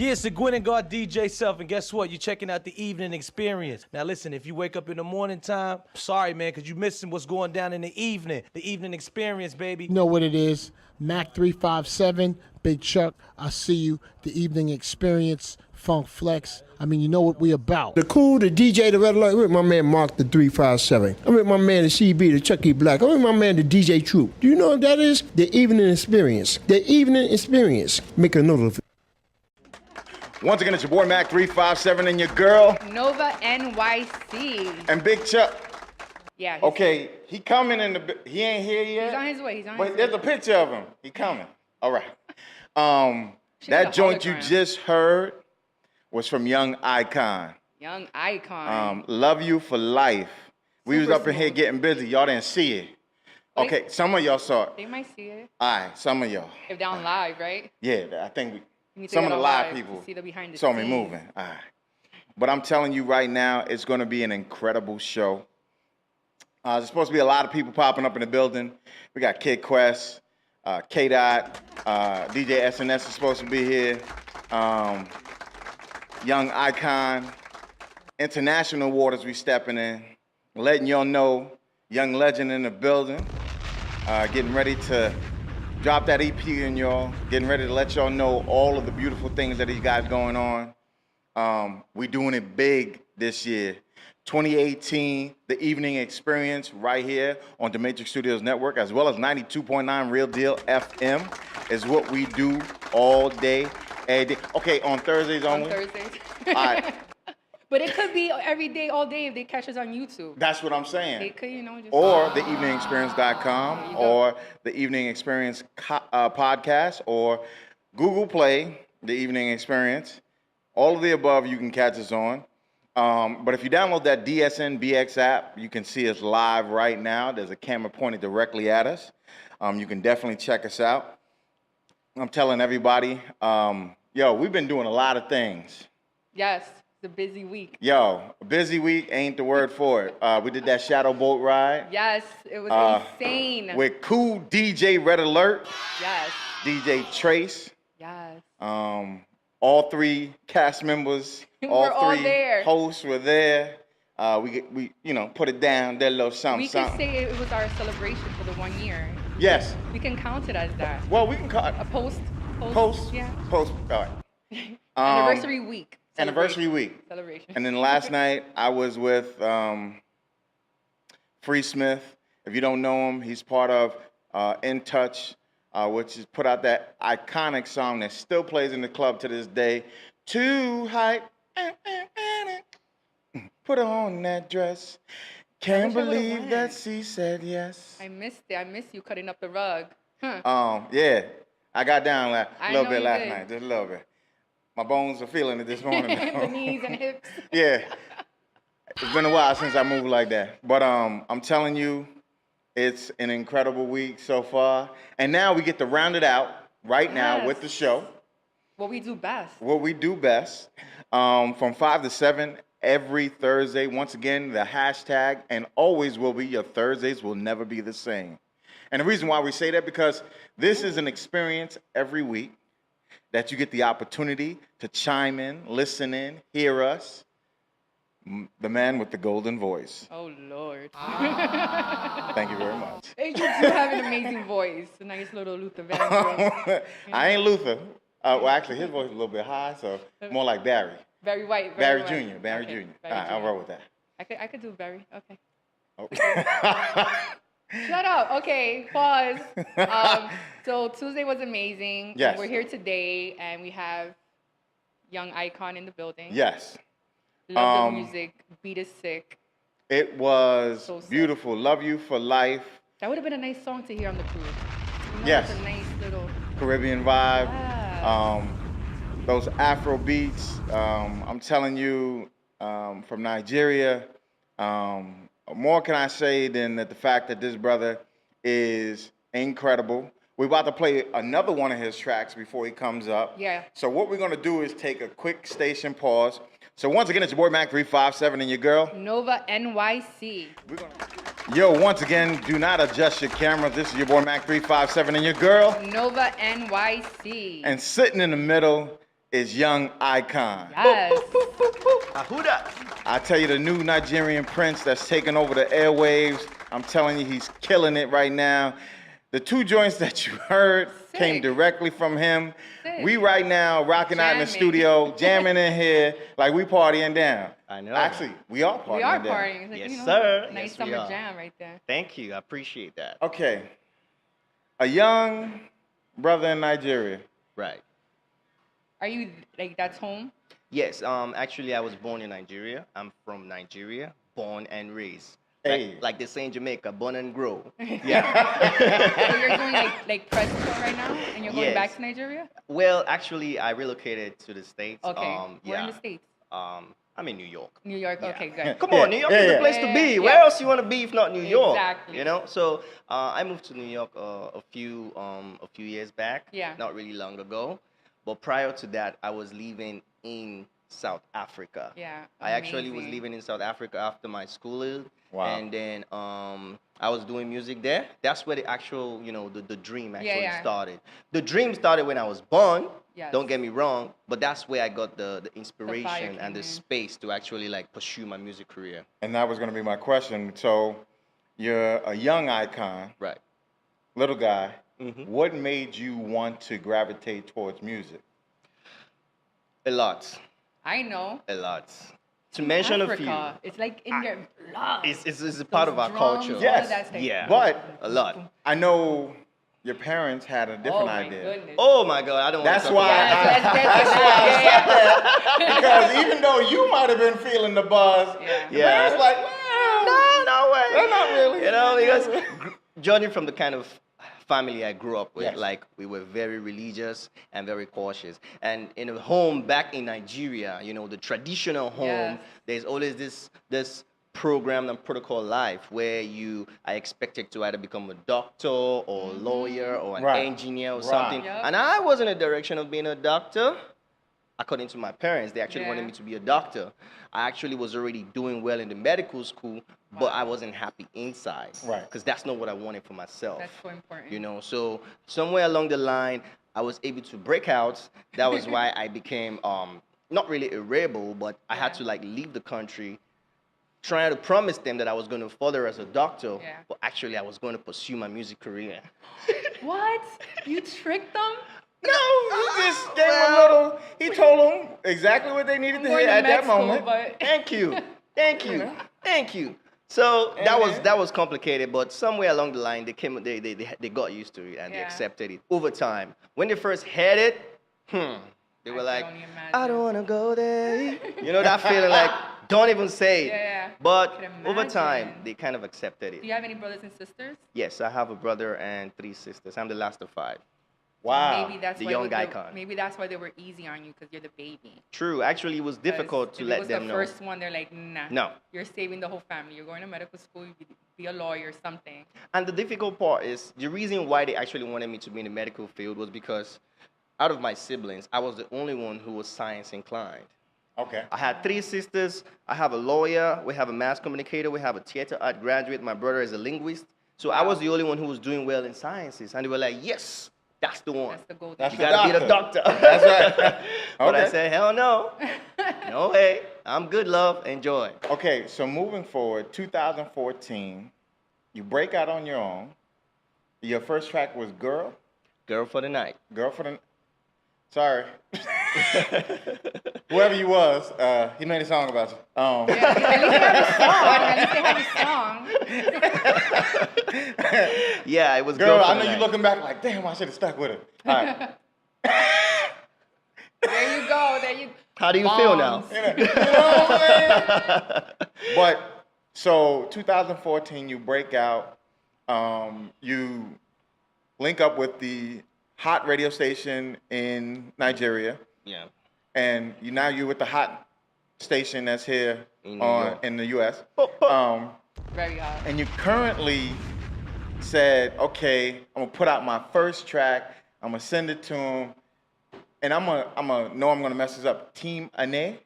Yeah, it's the Gwen and God DJ Self, and guess what? You're checking out the Evening Experience. Now listen, if you wake up in the morning time, sorry man, because you're missing what's going down in the evening. The Evening Experience, baby. You know what it is. Mac 357, Big Chuck, I see you. The Evening Experience, Funk Flex. I mean, you know what we about. The Cool, the DJ, the Red Alert. I'm with my man Mark the 357. I'm with my man the CB, the Chucky Black. I'm with my man the DJ Troop. Do you know what that is? The Evening Experience. The Evening Experience. Make a note of it. Once again, it's your boy Mac 357 and your girl Nova NYC. and Big Chuck. Yeah. Okay, he coming in the. He ain't here yet. He's on his way. But there's a picture of him. He coming. All right. That joint you just heard was from Young Icon. Young Icon. Love You for Life. We was Super up in here smooth. getting busy. Y'all didn't see it. Okay, some of y'all saw it. They might see it All right, some of y'all. if they're on live, right? Yeah, I think You need to some of get the on live live people to see the behind the saw me scenes. moving. All right. But I'm telling you right now, it's going to be an incredible show. There's supposed to be a lot of people popping up in the building. We got Kid Quest, K-Dot, DJ SNS is supposed to be here, Young Icon, International Waters we stepping in, letting y'all know, Young Legend in the building, getting ready to drop that EP in y'all, getting ready to let y'all know all of the beautiful things that he got going on. We doing it big this year. 2018, the Evening Experience right here on the Matrix Studios Network, as well as 92.9 Real Deal FM is what we do all day, every day. Okay, on Thursdays On only? Thursdays. All right, But it could be every day, all day if they catch us on YouTube. that's what I'm They saying. could, you know, just. Or There you theeveningexperience.com go. or the Evening Experience podcast or Google Play, the Evening Experience. All of the above you can catch us on. But if you download that DSN BX app, you can see us live right now. There's a camera pointed directly at us. You can definitely check us out. I'm telling everybody, we've been doing a lot of things. Yes, it's a busy week. Yo, a busy week ain't the word for it. We did that shadow boat ride Yes, it was insane. with cool DJ Red Alert, Yes, DJ Trace, yes. all three cast members, We're all three there. hosts were there. We put it down, did a little something, We could something. say it was our celebration for the 1 year. Yes. We can count it as that. Well, we can call it A post. post. Yeah. Post. All right. Anniversary week. Anniversary week. Celebration. And then last night I was with Free Smith. If you don't know him, he's part of In Touch, which has put out that iconic song that still plays in the club to this day. Too hype. Put on that dress. Can't wish I would've believe went. that she said yes. I missed it. I miss you cutting up the rug. Huh. Yeah. I got down a I little know bit you last did. night, just a little bit. My bones are feeling it this morning. The knees and hips. Yeah. It's been a while since I moved like that. But I'm telling you, it's an incredible week so far. And now we get to round it out right now Yes. with the show. What we do best. What we do best. From 5 to 7 every Thursday. Once again, the hashtag and always will be your Thursdays will never be the same. And the reason why we say that, because this is an experience every week that you get the opportunity to chime in, listen in, hear us. The man with the golden voice. Oh, Lord. Thank you very much. You do have an amazing voice. A nice little Luther Vandross. I ain't Luther. Well, actually, his voice is a little bit high, so more like Barry. Very white. Barry Very Jr. white. Barry Okay, Jr. Barry All right, I'll Jr. roll with that. I could do Barry. Okay. Oh. Shut up. Okay, pause. So Tuesday was amazing. Yes. We're here today, and we have Young Icon in the building. Yes. Love the music. Beat is sick. It was So sick. beautiful. Love You for Life. That would have been a nice song to hear on the cruise. You know, Yes. It's a nice little. Caribbean vibe. Yeah. Those Afro beats. I'm telling you, from Nigeria. More can I say than that the fact that this brother is incredible. We're about to play another one of his tracks before he comes up. Yeah. So what we're going to do is take a quick station pause. So once again, it's your boy Mac 357 and your girl. Nova NYC. Yo, once again, do not adjust your cameras. This is your boy Mac 357 and your girl. Nova NYC. And sitting in the middle is Young Icon. Yes. Who that? I tell you, the new Nigerian prince that's taking over the airwaves, I'm telling you, he's killing it right now. The two joints that you heard came Sick. directly from him. Sick. We right now rocking out in the Jamming. studio, jamming in here like we partying down. I know. Actually, we are partying We are down. partying. It's like, Yes, you know, sir. Nice Yes, we summer are. jam right there. Thank you. I appreciate that. Okay. A young brother in Nigeria. Right. Are you like that's home? Yes. Actually, I was born in Nigeria. I'm from Nigeria, born and raised. Hey. Like they say in Jamaica, born and grow. So you're doing like press tour right now, and you're going back Yes. to Nigeria? Well, actually, I relocated to the States. Okay. We're yeah. in the States. I'm in New York. New York. Yeah. Okay, good. Come on, New York is the place to be. Yeah. Where else you want to be if not New York? Exactly. You know. So I moved to New York a few years back. Yeah. Not really long ago, but prior to that, I was living in South Africa. Yeah. I actually was amazing. living in South Africa after my school. Wow. And then I was doing music there. That's where the actual, the dream actually yeah. started. The dream started when I was born. Yes. Don't get me wrong, but that's where I got the inspiration came and the in. space to actually like pursue my music career. And that was going to be my question. So you're a young icon, Right. little guy. Mhm. What made you want to gravitate towards music? A lot. I know. A lot. To mention Africa, it's like in your blood. it's a part Those of our drums, culture. all Yes. of that stuff. Yeah. But A lot. I know your parents had a Oh different my idea. goodness. Oh my God, I don't want That's to why Yes, let's get to that. Yeah, Because even though you might have been feeling the buzz, Yeah. the Yeah. parents like, well, No way. they're not really. You know, because judging from the kind of family I grew up with, Yes. like we were very religious and very cautious. And in a home back in Nigeria, the traditional home, Yes. there's always this program and protocol life where you are expected to either become a doctor or a lawyer or an Right. engineer or Right. something. Yep. And I was in the direction of being a doctor. According to my parents, they actually wanted Yeah. me to be a doctor. I actually was already doing well in the medical school, but I wasn't happy inside. Right. Because that's not what I wanted for myself. That's so important. So somewhere along the line, I was able to break out. That was why I became not really a rebel, but I had to like leave the country, trying to promise them that I was going to further as a doctor, Yeah. but actually I was going to pursue my music career. What? You tricked them? No, he just gave them a little. He told them exactly what they needed I'm to going hear to at med that school, moment. but Thank you. Thank you. Thank you. So that was complicated, but somewhere along the line they got used to it and they Yeah. accepted it over time. When they first heard it, they were I like, can only imagine. I don't want to go there. You know that feeling like, don't even say it. Yeah. But Can over time, imagine. they kind of accepted Do it. you have any brothers and sisters? Yes, I have a brother and 3 sisters. I'm the last of 5. Wow. Maybe that's The why young they- icon. Maybe that's why they were easy on you, because you're the baby. True. Actually, it was difficult to If let it was them the know. first one, they're like, nah. No. You're saving the whole family. You're going to medical school. You be a lawyer, something. And the difficult part is the reason why they actually wanted me to be in the medical field was because out of my siblings, I was the only one who was science inclined. Okay. I had 3 sisters. I have a lawyer. We have a mass communicator. We have a theater art graduate. My brother is a linguist. So I was the only one who was doing well in sciences. And they were like, yes, that's the one. That's the goal. That's You the gotta be the doctor. That's right. But I Okay. said, hell no. No way. I'm good, love. Enjoy. Okay, so moving forward, 2014, you break out on your own. Your first track was Girl. Girl for the night. Girl for the. Sorry. Whoever you was, he made a song about you. Yeah, at least they have a song. At least they have a song. Yeah, it was Girl, Girl for I the know night. you're looking back like, damn, I should have stuck with it. All right. There you go. There you. How do you feel now? Bombs. You know what I'm saying? But so 2014, you break out. You link up with the hot radio station in Nigeria, Yeah. and you're with the hot station that's here In New York. in the U.S. Very hot. And you currently said, okay, I'm gonna put out my first track. I'm gonna send it to him, and I'm gonna mess this up. Team Ane,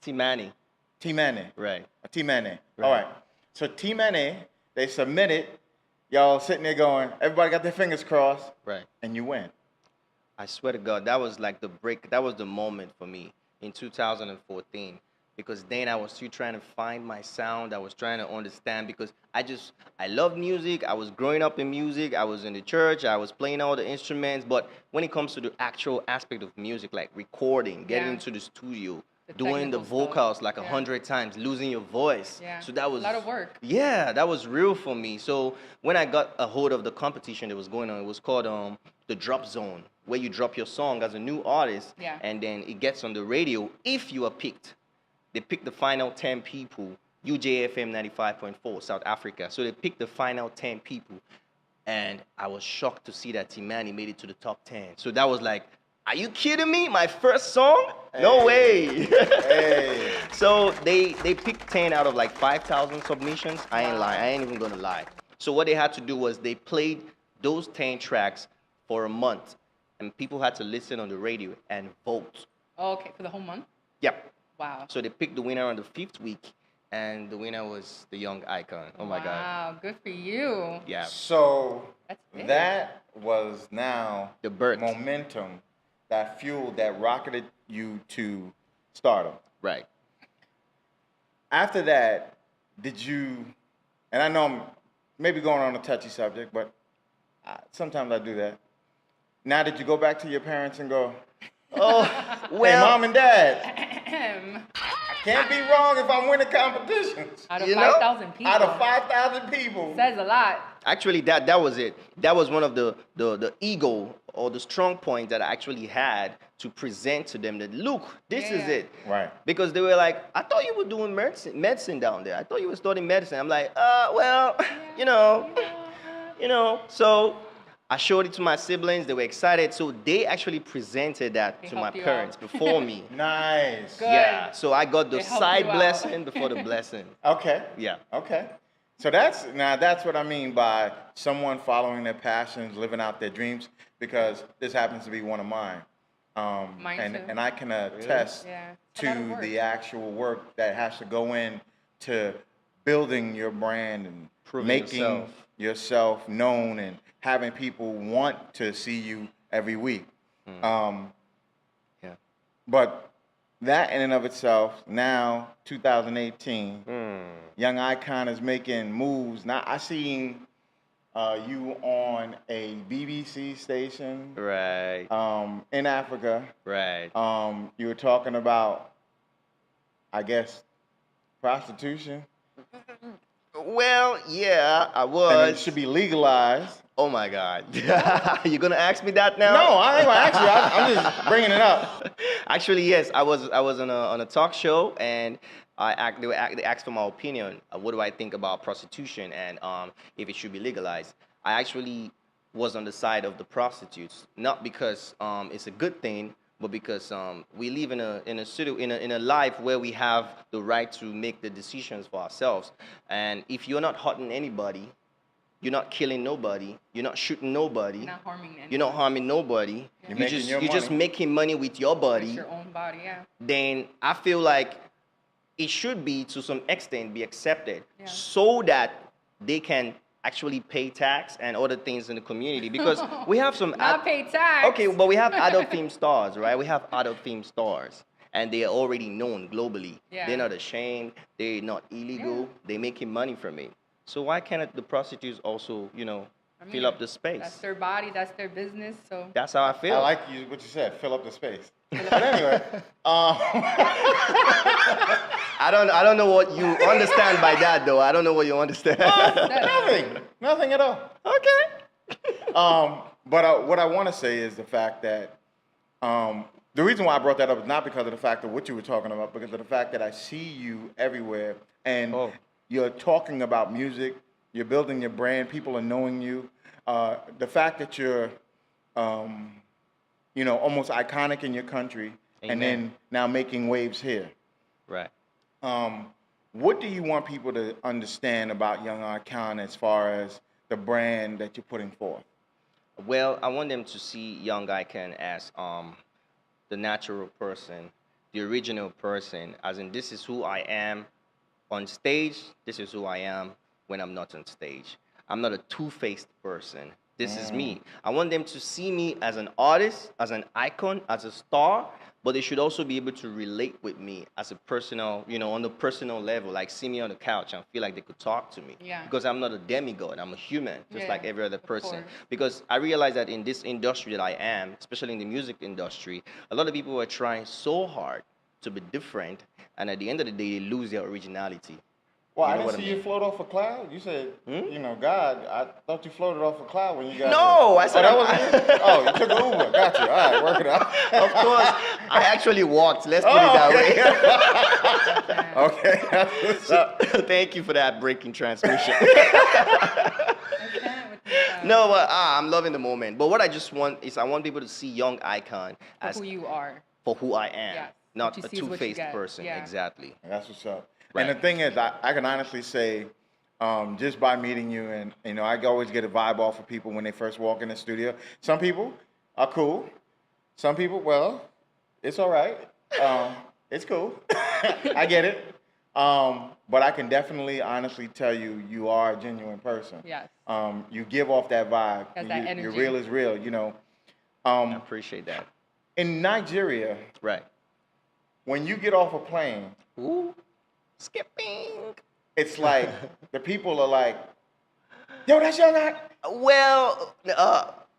T-Manny. T-Mane. Right. T-Mane. Right. All right. So T-Mane, they submitted. Y'all sitting there going, everybody got their fingers crossed, Right. and you win. I swear to God, that was like the break. That was the moment for me in 2014, because then I was still trying to find my sound. I was trying to understand, because I love music. I was growing up in music. I was in the church. I was playing all the instruments. But when it comes to the actual aspect of music, like recording, getting Yeah. into the studio, The doing the technical stuff. vocals like Yeah. 100 times, losing your voice. Yeah. So that was a lot of work. Yeah, that was real for me. So when I got a hold of the competition that was going on, it was called the Drop Zone, where you drop your song as a new artist, Yeah. and then it gets on the radio if you are picked. They pick the final 10 people, UJFM 95.4, South Africa. So they picked the final 10 people, and I was shocked to see that Timani made it to the top 10. So that was like, are you kidding me? My first song? No way. Hey. So they picked 10 out of like 5,000 submissions. I ain't lying. I ain't even gonna lie. So what they had to do was they played those 10 tracks for a month, and people had to listen on the radio and vote. Oh, okay, for the whole month. Yep. Wow. So they picked the winner on the 5th week, and the winner was the Young Icon. Oh my God. Wow, good for you. Yeah. So That's big. that was now The birth. momentum that fueled, that rocketed you to stardom. Right. After that, did you, and I know I'm maybe going on a touchy subject, but sometimes I do that. Now, did you go back to your parents and go, Oh, hey, well, Mom and Dad, Ahem. can't be wrong if I'm winning competitions. Out of You know? 5,000 people. Out of 5,000 people, Says a lot. actually, that was it. That was one of the ego or the strong point that I actually had to present to them that, look, this is Yeah. it. right? Because they were like, I thought you were doing medicine down there. I thought you were studying medicine. I'm like, well, you know. So I showed it to my siblings. They were excited. So they actually presented that They to my helped you parents out. before me. Nice. Good. Yeah. So I got the They helped side you out. blessing before the blessing. Okay. Yeah. Okay. So that's what I mean by someone following their passions, living out their dreams, because this happens to be one of mine. Mine and, too. and I can attest Yeah. It's a lot of to work. the actual work that has to go in to building your brand and Proving making yourself known and having people want to see you every week. Yeah. But that in and of itself, now 2018, Young Icon is making moves. Now I seen you on a BBC station Right. in Africa. Right. You were talking about, I guess, prostitution. Well, yeah, I And it was. should be legalized. Oh my God. You gonna ask me that now? No, I ain't gonna ask you. I'm just bringing it up. Actually, yes, I was on a talk show, and they asked for my opinion. What do I think about prostitution, and if it should be legalized? I actually was on the side of the prostitutes, not because it's a good thing, but because we live in a life where we have the right to make the decisions for ourselves. And if you're not hurting anybody, you're not killing nobody, you're not shooting nobody, Not harming anyone. you're not harming nobody. You're making your You're just money. making money with your It's body. your own body, yeah. Then I feel like it should be, to some extent, be accepted, Yeah. so that they can actually pay tax and other things in the community, because we have some Not pay tax. Okay, but we have adult film stars, right? We have adult film stars, and they are already known globally. Yeah. They're not ashamed. They're not illegal. Yeah. They're making money from it. So why can't the prostitutes also, I mean, fill up the space? That's their body, that's their business, so. That's how I feel. I like what you said. Fill up the space. But anyway, I don't know what you understand by that, though. I don't know what you understand. nothing at all. Okay. But what I want to say is the fact that the reason why I brought that up is not because of the fact of what you were talking about, because of the fact that I see you everywhere and you're talking about music, you're building your brand, people are knowing you. The fact that you're, almost iconic in your country, and Amen. then now making waves here. Right. What do you want people to understand about Young Icon as far as the brand that you're putting forth? Well, I want them to see Young Icon as the natural person, the original person, as in this is who I am on stage, this is who I am when I'm not on stage. I'm not a two-faced person. This is me. I want them to see me as an artist, as an icon, as a star, but they should also be able to relate with me as a personal, on the personal level, like see me on the couch and feel like they could talk to me. Yeah. Because I'm not a demigod, I'm a human, just Yeah, like every other of person. course. Because I realize that in this industry that I am, especially in the music industry, a lot of people are trying so hard to be different, and at the end of the day, they lose their originality. Well, You I know didn't what I see mean? you float off a cloud. You said, God. I thought you floated off a cloud when you got No, there. I said that wasn't you? Oh, you took an Uber. Got you. All right, work it out. Of course, I actually walked. Let's put it that way. Okay. That's what's up. Thank you for that breaking transmission. I can't with you. No, but I'm loving the moment. But what I just want is I want people to see Young Icon For as who you are. for who I am, Yes. not What a you see is what you two-faced get. person. Yeah. Exactly. That's what's up. Right. And the thing is, I can honestly say, just by meeting you, and I always get a vibe off of people when they first walk in the studio. Some people are cool. Some people, well, it's all right. It's cool. I get it. But I can definitely, honestly tell you, you are a genuine person. Yes. You give off that vibe. Has that You're energy. real is real. I appreciate that. In Nigeria, Right. when you get off a plane, Ooh, skipping. it's like the people are like, yo, that's Young Icon. Well,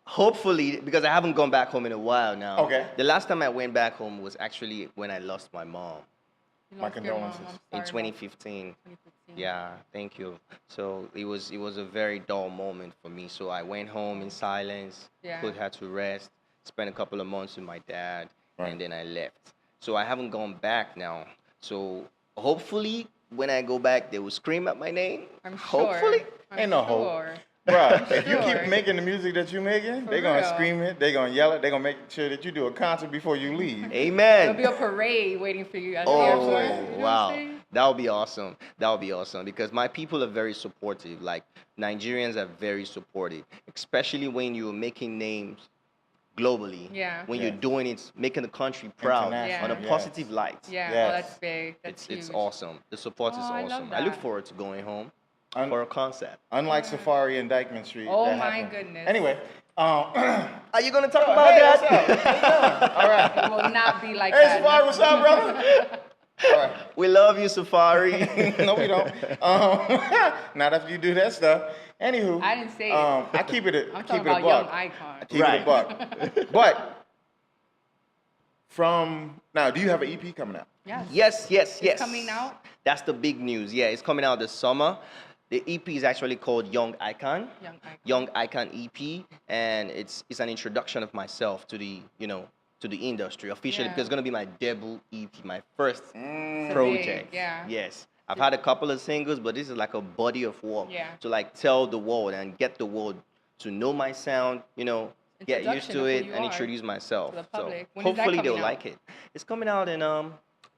hopefully, because I haven't gone back home in a while now. Okay. The last time I went back home was actually when I lost my mom You My lost your mom. condolences. I'm in sorry about 2015. 2015. Yeah, thank you. So it was a very dull moment for me. So I went home in silence, Yeah. put her to rest, spent a couple of months with my dad, Right. and then I left. So I haven't gone back now. So hopefully when I go back, they will scream at my name. I'm sure. Hopefully. I'm Ain't no hope. sure. Bruh, if you keep Sure. making the music that you're making, For they're going to real. scream it, they're going to yell it, they're going to make sure that you do a concert before you leave. Amen. There'll be a parade waiting for you at the Oh, airport. You know what I'm wow. saying? That would be awesome. That would be awesome because my people are very supportive. Like, Nigerians are very supportive, especially when you're making names globally. Yeah. When Yes. you're doing it, making the country proud International, on a Yeah. positive light. Yeah, Yes. oh, that's big. That's It's huge. awesome. The support is Oh, I love awesome. I look that. forward to going home Un- for a concert. Unlike Safari and Dyckman Street. Oh that my happened. goodness. Anyway, Are you gonna talk about hey, that? what's up? How you doing? All right. It will not be like Hey, that. Safari, what's up, brother? All right. We love you, Safari. No, we don't. Not after you do that stuff. Anywho, I didn't say it. I keep it. I'm keep talking it a about Young buck. Icon. Keep Right. it a buck. But from now, do you have an EP coming out? Yes. Yes, yes, yes. coming out? That's the big news. Yeah, it's coming out this summer. The EP is actually called Young Icon. Young Icon. Young Icon EP, and it's an introduction of myself to the to the industry officially Yeah. because it's gonna be my debut EP, my first It's a project. big, yeah. Yes. I've had a couple of singles, but this is like a body of work Yeah. to like tell the world and get the world to know my sound, get used Introduction to of who it you and are introduce myself. to the So public. When is that hopefully they'll coming out? like it. It's coming out in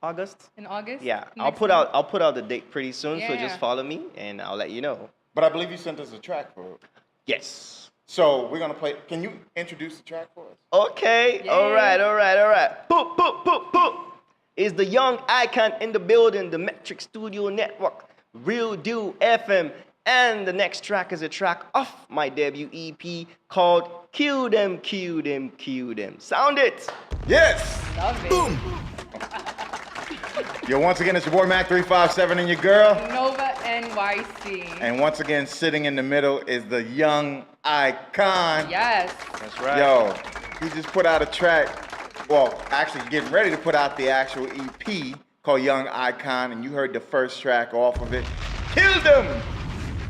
August. In August? Yeah, I'll Next put month? out the date pretty soon, so Yeah. just follow me and I'll let you know. But I believe you sent us a track for it. Yes. So we're gonna play. Can you introduce the track for us? Okay. Yeah. All right. Boop, boop, boop, boop. Is the Young Icon in the building, the Metric Studio Network, Real Deal FM, and the next track is a track off my debut EP called Kill Them, Kill Them, Kill Them. Sound it. Yes. Love it. Yo, once again, it's your boy Mac 357 and your girl. Nova NYC. And once again, sitting in the middle is the Young Icon. Yes. That's right. Yo, he just put out a track. Well, actually getting ready to put out the actual EP called Young Icon, and you heard the first track off of it. Kill them!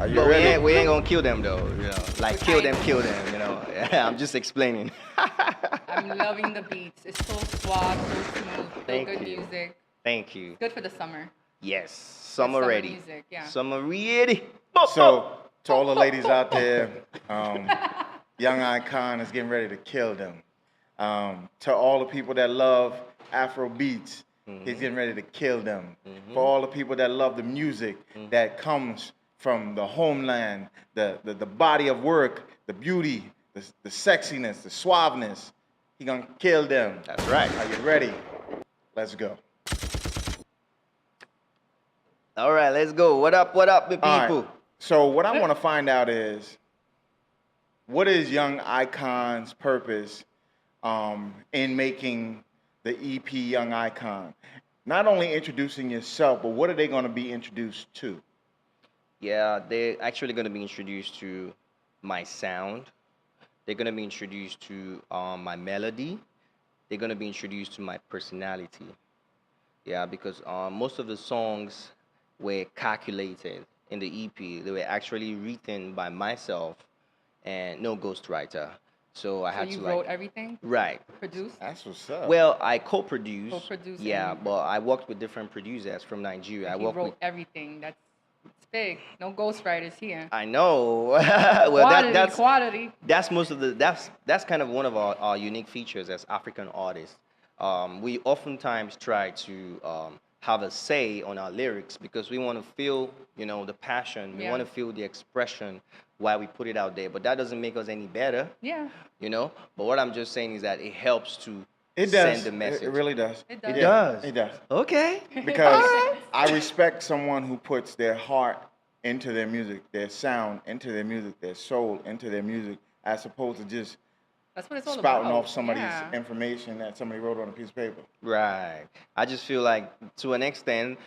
Are you But ready? we ain't gonna kill them though, Like kill them, Yeah, I'm just explaining. I'm loving the beats. It's so suave, so smooth. Feel Thank good you. music. Thank you. Good for the summer. Yes, summer summer ready. music, yeah. Summer ready. Boop, So, to all the ladies out there, Young Icon is getting ready to kill them. To all the people that love Afro beats, he's getting ready to kill them. For all the people that love the music that comes from the homeland, the body of work, the beauty, the sexiness, the suaveness, he gonna kill them. That's right. Are you ready? Let's go. All right, let's go. What up, the people? All right. So what I want to find out is, what is Young Icon's purpose in making the EP Young Icon? Not only introducing yourself, but what are they going to be introduced to? Yeah, they're actually going to be introduced to my sound. They're going to be introduced to my melody. They're going to be introduced to my personality. Yeah, because most of the songs were calculated in the EP. They were actually written by myself and no ghostwriter. So I So had you to wrote like everything, right. produced. That's what's up. Well, I co-produced. Co-produced Yeah, and- but I worked with different producers from Nigeria. I He worked wrote with. everything. That's it's big. No ghostwriters here. I know. well, Quality, that's quality. that's most of the that's kind of one of our unique features as African artists. We oftentimes try to have a say on our lyrics because we want to feel, the passion. We Yeah. want to feel the expression while we put it out there. But that doesn't make us any better, Yeah, But what I'm just saying is that it helps to it does. send the message. It really does. It does. It does. It does. Okay. Because I respect someone who puts their heart into their music, their sound into their music, their soul into their music, as opposed to just that's what it's all spouting about. off somebody's Yeah. information that somebody wrote on a piece of paper. Right. I just feel like to an extent,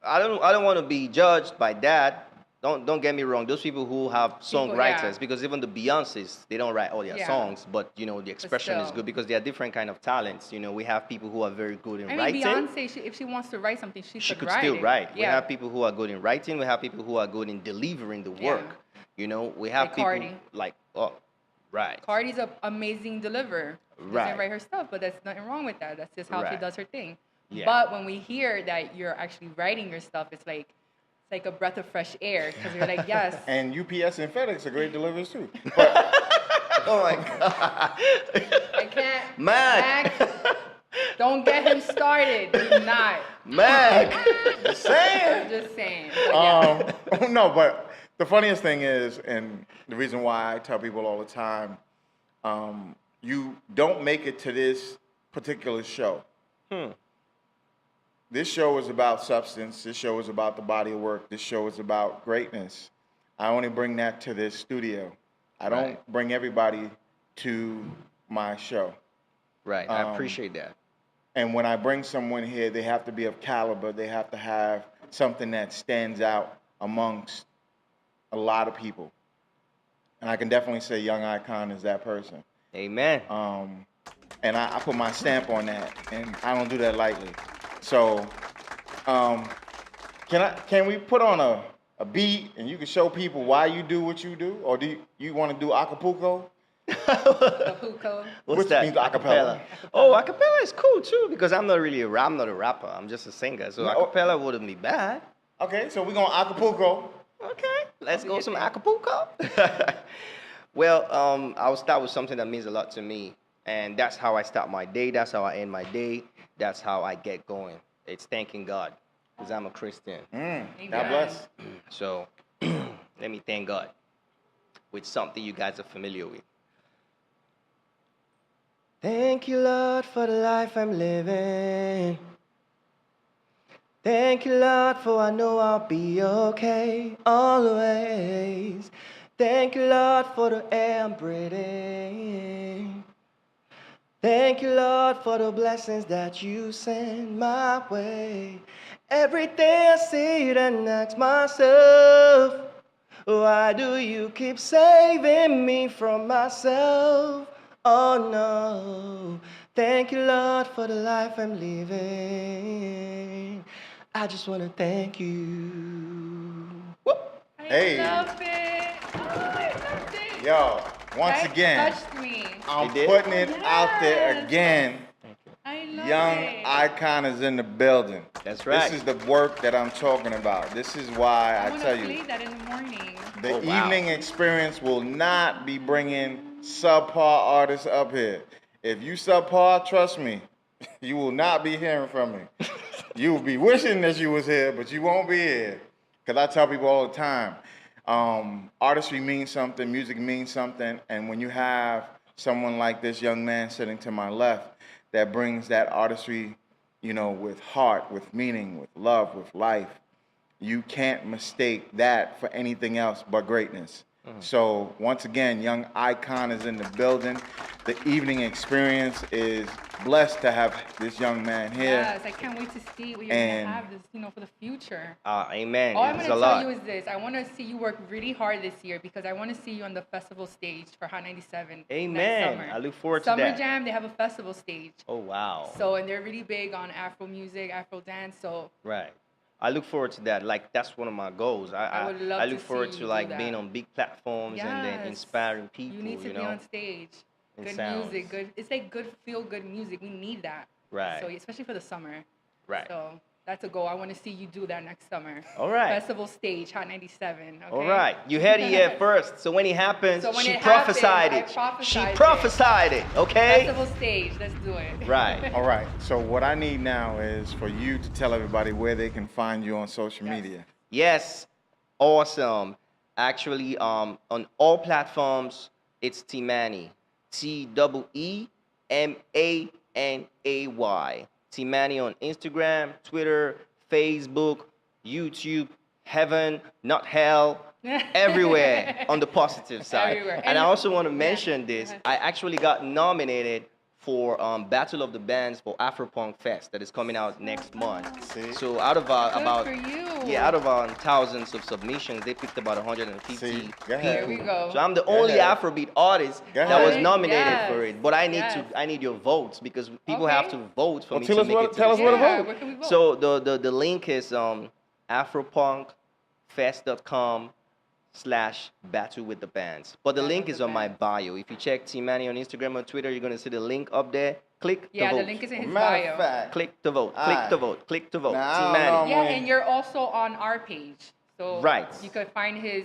I don't want to be judged by that. Don't get me wrong. Those people who have songwriters, yeah. because even the Beyonces, they don't write all their Yeah. songs, but the expression is still. good because they are different kind of talents. We have people who are very good in I mean, writing. Beyonce, if she wants to write something, she She could could write still it. write. We Yeah. have people who are good in writing. We have people who are good in delivering the Yeah. work. We have Like people Cardi. like right. Cardi's an amazing deliverer. She Right. doesn't write her stuff, but that's nothing wrong with that. That's just how she Right. does her thing. Yeah. But when we hear that you're actually writing your stuff, it's like a breath of fresh air because you're like, yes. And UPS and FedEx are great deliverers too. Oh my God. I can't. Mac. Don't get him started. Do not. Mac. Just saying. I'm just saying. But yeah. No, but the funniest thing is, and the reason why I tell people all the time, you don't make it to this particular show. This show is about substance. This show is about the body of work. This show is about greatness. I only bring that to this studio. I don't Right. bring everybody to my show. Right. I appreciate that. And when I bring someone here, they have to be of caliber. They have to have something that stands out amongst a lot of people. And I can definitely say Young Icon is that person. Amen. And I put my stamp on that, and I don't do that lightly. So, can we put on a beat and you can show people why you do what you do, or do you want to do Acapulco? Acapulco. What's Which that? means acapella. Oh, acapella is cool too because I'm not really I'm not a rapper. I'm just a singer. So No. acapella wouldn't be bad. Okay, so we're going Acapulco. Okay, let's go some Acapulco. Well, I'll start with something that means a lot to me, and that's how I start my day. That's how I end my day. That's how I get going. It's thanking God because I'm a Christian. God Amen. bless. So let me thank God with something you guys are familiar with. Thank you, Lord, for the life I'm living. Thank you, Lord, for I know I'll be okay always. Thank you, Lord, for the air I'm breathing. Thank you, Lord, for the blessings that you send my way. Every day I see it and ask myself, why do you keep saving me from myself? Oh no. Thank you, Lord, for the life I'm living. I just want to thank you. Whoop. Hey. I love it. Oh, I loved it. Yo, once That again, touched me. I'm You did? putting it out there Yes. again. I love Young it. Icon is in the building. That's right. This is the work that I'm talking about. This is why I I want tell to play you, that in the morning. the Oh, wow. evening experience will not be bringing subpar artists up here. If you subpar, trust me, you will not be hearing from me. You will be wishing that you was here, but you won't be here. Because I tell people all the time, artistry means something, music means something, and when you have someone like this young man sitting to my left that brings that artistry, with heart, with meaning, with love, with life, you can't mistake that for anything else but greatness. So once again, Young Icon is in the building. The evening experience is blessed to have this young man here. Yes, I can't wait to see what you're And- gonna have this, for the future. Amen. All I'm It's gonna a tell lot. you is this: I want to see you work really hard this year because I want to see you on the festival stage for Hot 97. Amen. Next summer. I look forward to Summer that. Jam, they have a festival stage. Oh, wow. So, and they're really big on Afro music, Afro dance. So, Right. I look forward to that. Like, that's one of my goals. I would love I to look forward see to you like do being that. on big platforms and then yes, inspiring people. You need to be know? on stage. It Good sounds- music, good. It's like good, feel good music. We need that. Right. So, especially for the summer. Right. So, that's a goal. I want to see you do that next summer. All right. Festival stage, Hot 97. Okay? All right. You heard it here first. So when it happens, So when she it happens, prophesied I it. prophesied She it. prophesied it. Okay. Festival stage. Let's do it. Right. All right. So what I need now is for you to tell everybody where they can find you on social Yes. media. Yes. Awesome. Actually, on all platforms, it's T-Mani. T-E-E-M-A-N-A-Y. T-Mani on Instagram, Twitter, Facebook, YouTube, heaven, not hell, everywhere on the positive side. Everywhere. And I also want to Yeah. mention this. Go ahead. I actually got nominated for Battle of the Bands for Afropunk Fest that is coming out next month. See? So out of Good about for you. out of thousands of submissions, they picked about 150 See? Go ahead. Here we go. So I'm the only ahead. Afrobeat artist Go that was ahead. nominated for Yes. it. But I Yes. need your votes because people have Okay. to vote for Well, me tell to us make what- it to tell the us what to stage. Yeah, vote. where can we vote? So the link is afropunkfest.com/battle with the bands. But the Battle link with is the on my Bands. bio. If you check T-Mani on Instagram or Twitter, you're gonna see the link up there. Click yeah, to the vote. link is in his Matter bio. of fact, Click to vote. Click Alright. to vote. Click to vote. Now, I don't T-Mani. know. Yeah, Wait. and you're also on our page. So Right. you could find his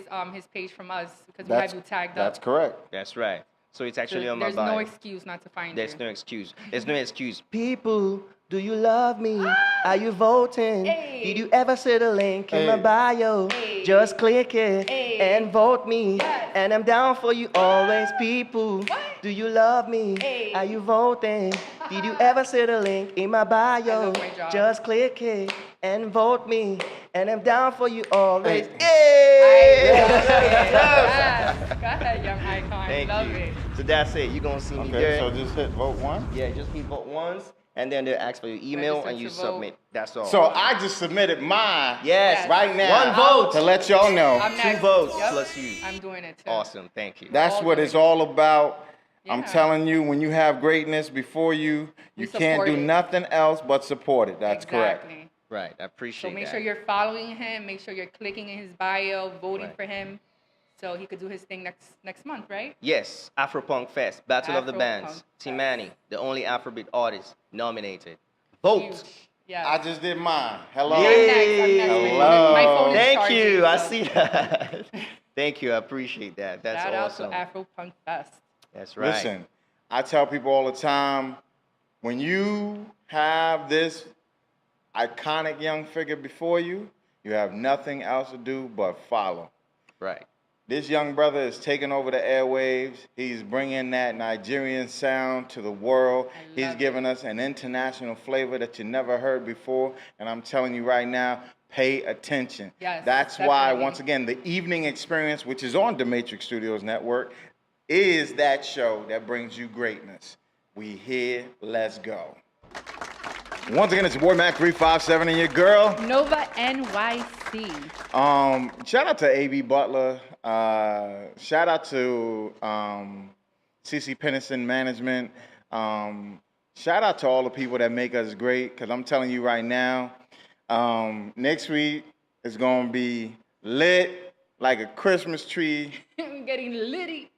page from us because we have you tagged That's up. correct. That's right. So it's actually So on my there's bio. no excuse not to find There's you. no excuse. There's no excuse. People, do you love me? Are you voting? Hey. Did you ever see the link in my Hey. bio? Hey. Just click it Hey. and vote me. Yes. And I'm down for you always, people. What? Do you love me? Hey. Are you voting? Did you ever see the link in my bio? love my job. Just click it and vote me. And I'm down for you always. Hey. I Hey. love it. Yes. Go ahead, young icon. Thank love you. it. So that's it. You're going to see me Okay, there. so just hit vote one. Yeah, just hit vote once, and then they'll ask for your email, Register and you to vote. submit. That's all. So I just submitted mine yes, right now. One vote. To let y'all know. I'm next. votes Yep. plus you. I'm doing it too. Awesome, thank you. That's all what doing it's it. all about. I'm Yeah. telling you, when you have greatness before you, you We can't support do it. nothing else but support it. That's correct. Exactly. Right, I So appreciate make that. sure you're following him. Make sure you're clicking in his bio, voting Right. for him, so he could do his thing next month, right? Yes, Afropunk Fest, Battle of the Afropunk Bands, Fest. T-Mani, the only Afrobeat artist nominated. Vote. Huge. Yeah. I just did mine. Hello. Yeah. I'm next. I'm next. Hello. My phone is Thank charging, you. I so see that. Thank you. I appreciate that. That's Shout awesome. out to Afropunk Fest. That's right. Listen, I tell people all the time, when you have this iconic young figure before you, you have nothing else to do but follow. Right. This young brother is taking over the airwaves. He's bringing that Nigerian sound to the world. I He's love giving us an international flavor that you never heard before. And I'm telling you right now, pay attention. Yes, That's why, definitely. once again, the Evening Experience, which is on the Matrix Studios Network, is that show that brings you greatness. We here, let's go. Once again, it's your boy Mac 357 and your girl. Nova NYC. Shout out to A.B. Butler. Shout out to CC Pennison Management. Shout out to all the people that make us great. Because I'm telling you right now, next week is going to be lit like a Christmas tree. I'm getting litty.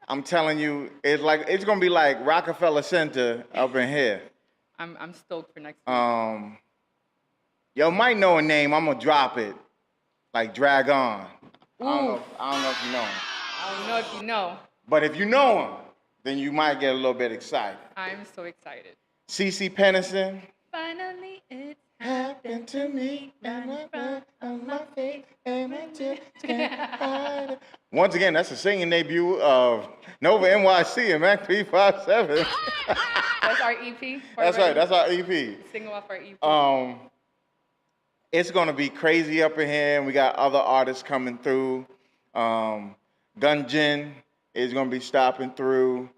I'm telling you, it's going to be like Rockefeller Center up in here. I'm stoked for next week. Yo might know a name. I'm going to drop it. Like Drag On. I don't know Oof. if you know him. I don't know if you know. But if you know him, then you might get a little bit excited. I'm so excited. CC Pennison. Finally, it's Happened to me, and I fell on my face, and I just can't hide it. Once again, that's the singing debut of Nova NYC and Mac 357. That's our EP. That's right, that's our EP. Single off our EP. It's gonna be crazy up in here, and we got other artists coming through. Gunjin is gonna be stopping through.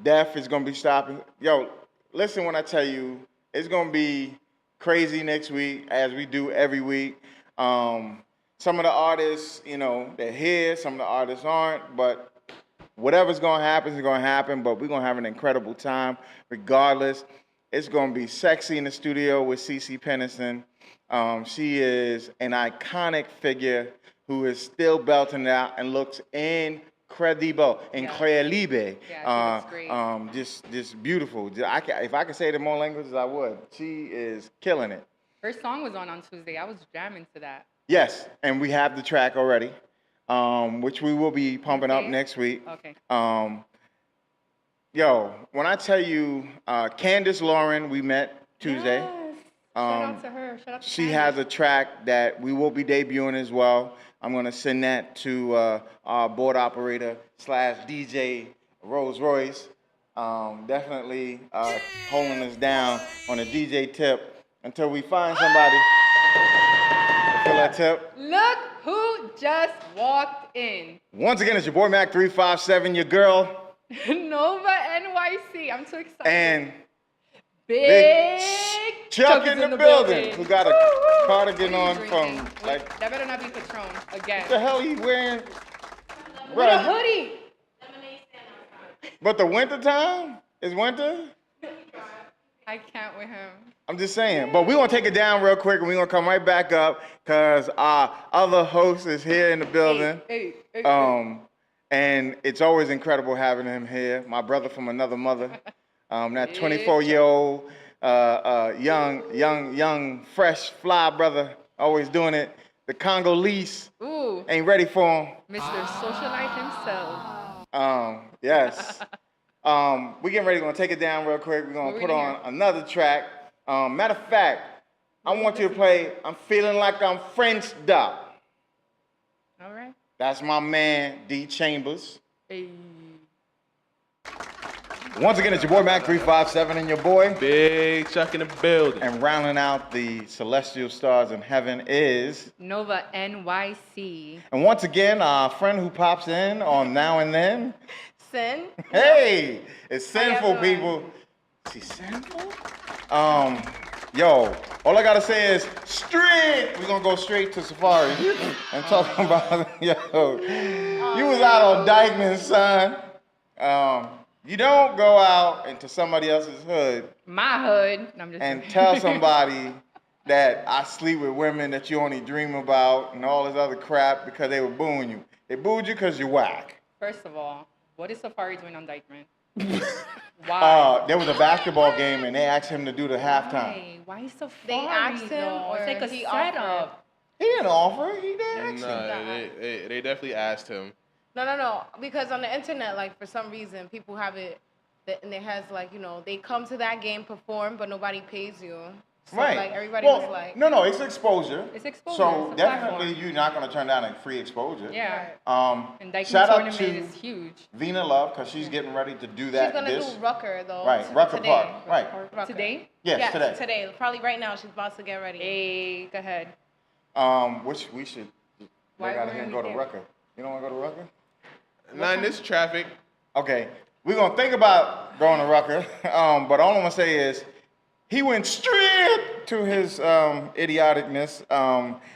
Def is gonna be stopping. Yo, listen when I tell you, it's gonna be crazy next week as we do every week. Some of the artists, you know, they're here. Some of the artists aren't, but whatever's gonna happen is gonna happen. But we're gonna have an incredible time, regardless. It's gonna be sexy in the studio with Cece Pennison. She is an iconic figure who is still belting it out and looks incredible. Yeah, she looks great. Just beautiful. If I could say it in more languages, I would. She is killing it. Her song was on Tuesday. I was jamming to that. Yes, and we have the track already, which we will be pumping up next week. Okay. Yo, when I tell you, Candace Lauren, we met Tuesday. Yes. Shout out to her. Shout out to She Candace. has a track that we will be debuting as well. I'm gonna send that to our board operator / DJ Rolls Royce. Definitely holding us down on a DJ tip until we find somebody. Feel that tip? Look who just walked in. Once again, it's your boy Mac 357, your girl, Nova NYC. I'm so excited. and Big Chuck is in the building. Who got a Woo! cardigan What on are you from drinking? like Wait, that better not be Patron again. what the hell he wearing? With a Bruh, hoodie. but the winter time is winter. I can't with him. I'm just saying. But we're going to take it down real quick and we're going to come right back up because our other host is here in the building. Hey. And it's always incredible having him here. My brother from another mother. That 24-year-old, young, fresh, fly brother, always doing it. The Congolese Ooh, ain't ready for him. Mr. Socialite himself. Yes. We getting ready. We're gonna take it down real quick. We're gonna What we put gonna on another track. Matter of fact, I want you to play I'm Feeling Like I'm French Doc. All right. That's my man, D Chambers. Hey. Once again, it's your boy Mac 357 and your boy. Big Chuck in the building. And rounding out the celestial stars in heaven is. Nova NYC. And once again, our friend who pops in on now and then. Sin. Hey, it's How y'all sinful, doing? people. She sinful? Yo, all I gotta say is straight. We're gonna go straight to Safari and talk about, yo, you was out on Dykeman, son. You don't go out into somebody else's hood My hood. No, I'm just and joking. tell somebody that I sleep with women that you only dream about and all this other crap because they were booing you. They booed you because you're whack. First of all, what is Safari doing on Dykeman? Why? There was a basketball game and they asked him to do the halftime. Why Safari? They asked him, though? or It's like a he setup. He didn't offer. He didn't ask him. No, they definitely asked him. No. Because on the internet, like, for some reason, people have it, and it has, like, you know, they come to that game, perform, but nobody pays you. So, Right. like, everybody Well, was like... No, it's exposure. It's exposure, So it's a definitely platform. you're not going to turn down a free exposure. Yeah. And Dykeman Shout out tournament to is huge. Vina Love because she's getting ready to do that. She's going to do Rucker, though. Right, Rucker today. Park. Right. Rucker. Today? Yes, today. today. Probably right now. She's about to get ready. Hey, go ahead. Which we should Why get out of were here and we go to there? Rucker. You don't want to go to Rucker? Not in this traffic. Okay, we're gonna think about going to Rucker, but all I'm gonna say is he went straight to his idioticness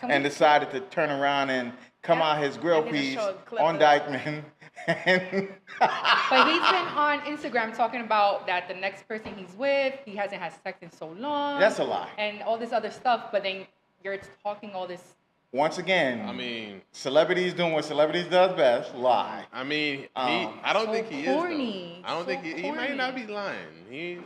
and decided to turn around and come out his grill I need to piece show a clip on of that. Dykeman. And But he's been on Instagram talking about that the next person he's with, he hasn't had sex in so long. That's a lie. And all this other stuff, but then you're talking all this. once again, I mean, celebrities doing what celebrities does best, lie. I don't So think he corny. is. Though. I don't So think he might corny. not be lying. He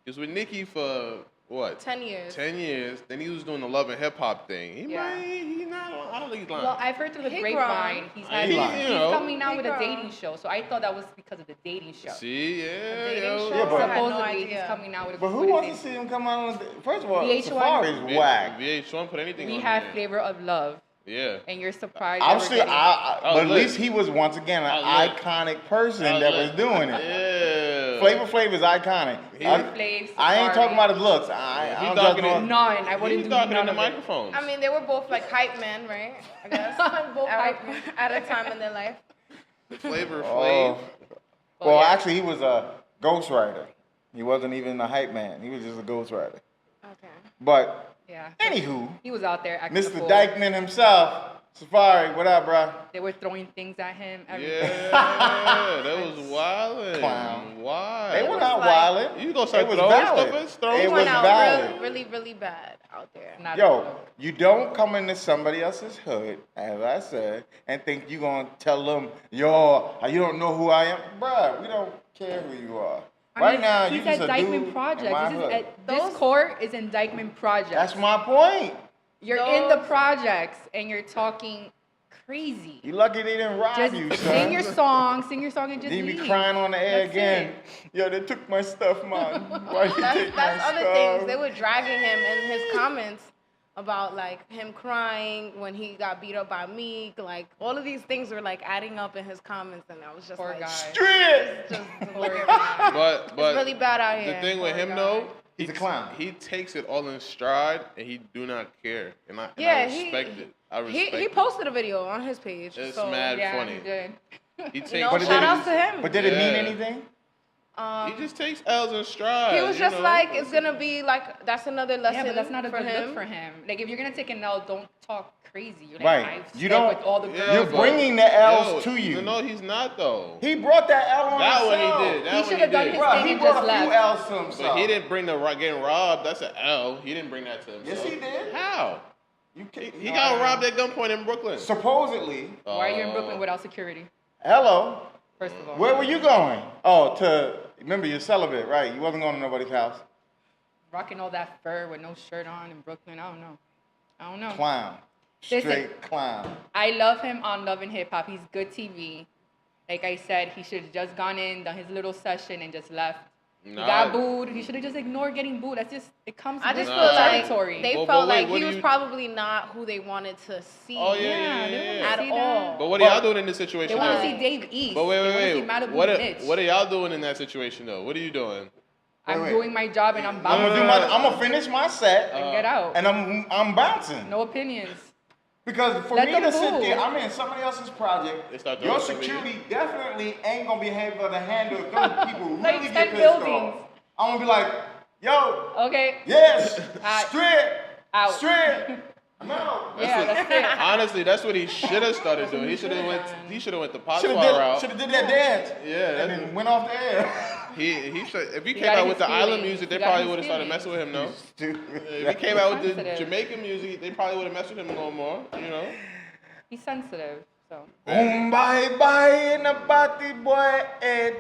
was with Nicki for what? 10 years. 10 years. Then he was doing the love and hip hop thing. Yeah. I don't think he's lying. Well, I've heard through the He grapevine, grown. he's He lying. he's You know. coming out He with a grown. dating show. So I thought that was because of the dating show. See, yeah, dating yo. show? Yeah, but- I had no Supposedly he's idea. coming out with a But who with a wants to dating- see him come out on first of all, VH1. Safari's whack. VH1 put anything We on have there. Flavor of Love, Yeah. and you're surprised. I'm that we're still, getting- but Oh, at look. least he was once again an Oh, look. iconic person Oh, that look. was doing it. Yeah. Flavor Flav is iconic. Yeah. Flav, I ain't Safari. talking about his looks. I I He's don't judge talking no- in- None. I wouldn't He's do talking none in the of it. microphones. I mean, they were both like hype men, right? I guess. Both hype men. at a time in their life. Flavor Oh. Flav. Well, yeah. actually, he was a ghostwriter. He wasn't even a hype man. He was just a ghostwriter. Okay. But Yeah. anywho, He was out there acting a Mr. fool. Dykeman himself, Safari, what up, bro? They were throwing things at him. Everything. Yeah, that was wildin'. Clown. Why? They were was not like- wildin'. You gonna It start was throwing valid. stuff? It's throwing It He was went out valid. really, really bad out there. Not Yo, you don't come into somebody else's hood, as I said, and think you gonna tell them, yo, you don't know who I am. Bruh, we don't care who you are. Right now, you he's just at a Dykeman dude Project. in my This is hood. this Those- court is in Dykeman Project. That's my point. You're in the those- projects and you're talking crazy. You lucky they didn't rob Just you, son. sing your song, and just Then you be leave. crying on the air That's again. it. Yo, they took my stuff, man. Why you take That's my other stuff? things. They were dragging him in his comments about like him crying when he got beat up by Meek. Like all of these things were like adding up in his comments, and I was just Poor like, guy. Straight. just Poor look at guy. But It's really bad out here. The thing with Poor him guy. though, He's a clown. He takes it all in stride, and he do not care, and I Yeah, respect it. I He respect he it. posted a video on his page. It's so, mad Yeah, funny. he did. He takes. You know, But it shout didn't- outs to him. But did it mean Yeah. anything? He just takes L's in stride. He was you just know? like, it's gonna be like that's another lesson. Yeah, but that's not a for good him. look for him. Like, if you're gonna take an L, don't talk crazy. You're like, Right. I've You slept don't- with all the Yeah, girls. You're but- bringing the L's Yo, to you. No, he's not though. He brought that L on That one himself. he did. That He one should have done did. his Bruh, thing he and brought just a few left. L's to himself. But he didn't bring the getting robbed. That's an L. He didn't bring that to himself. Yes, he did. How? You He got robbed at gunpoint in Brooklyn. Supposedly. Why are you in Brooklyn without security? Hello. First of all. Where were you going? Oh, remember you're celibate, right? You wasn't going to nobody's house. Rocking all that fur with no shirt on in Brooklyn. I don't know. Clown. Listen. Straight clown. I love him on Love and Hip Hop. He's good TV. Like I said, he should have just gone in, done his little session, and just left. Nah. He got booed. He should have just ignored getting booed. That's just, it comes I with just the feel like territory. they But felt wait, like what he do was you- probably not who they wanted to see. Oh yeah, Yeah, yeah, they yeah. wanna yeah. At see all. that. But what are y'all doing in this situation? They want though? to see Dave East. But wait, They wanna see wait. Malibu What Mitch. are y'all doing in that situation though? What are you doing? I'm Wait. doing my job and I'm I'm bouncing. gonna finish my set And get out. and I'm bouncing. No opinions. Because for Let me them to sit boo. there, I'm in somebody else's project. They start Your throwing stuff at security definitely ain't gonna be able to handle if those people Like really 10 get pissed buildings. off. I'm gonna be like, yo, Okay. yes, Out. straight, Out. straight. No. Yeah, that's it. Honestly, that's what he should have started doing. He should have went the Should Potsdam have route. did that dance. Yeah, And that's- then went off the air. He should. If he came got out his with the island feelings. music, they He got probably his would have started feelings. messing with him. No. Stupid. If he came out with the Sensitive. Jamaican music, they probably would have messed with him a little more. You know. He's sensitive. So Bye bye in the party boy head.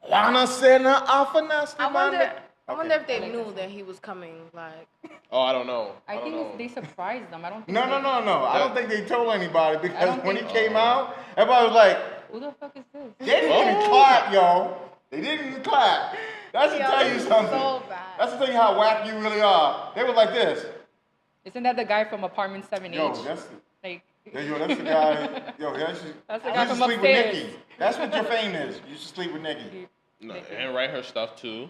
Wanna send her off a nasty I wonder if they knew that he was coming. Like, Oh, I don't know. I don't think know. they surprised them. I don't think No. I don't think they told anybody because don't when he think- came out, everybody was like, Who the fuck is this? they didn't even clap, yo. They didn't even clap. That's to Yo, tell you this is something. so bad. That's to tell you how whack you really are. They were like this. Isn't that the guy from Apartment 7H? Yo, that's like, the guy. Yo, that's That's the you guy used to from sleep upstairs. with Nikki. That's what your fame is. You used to sleep with Nikki. No, and write her stuff too.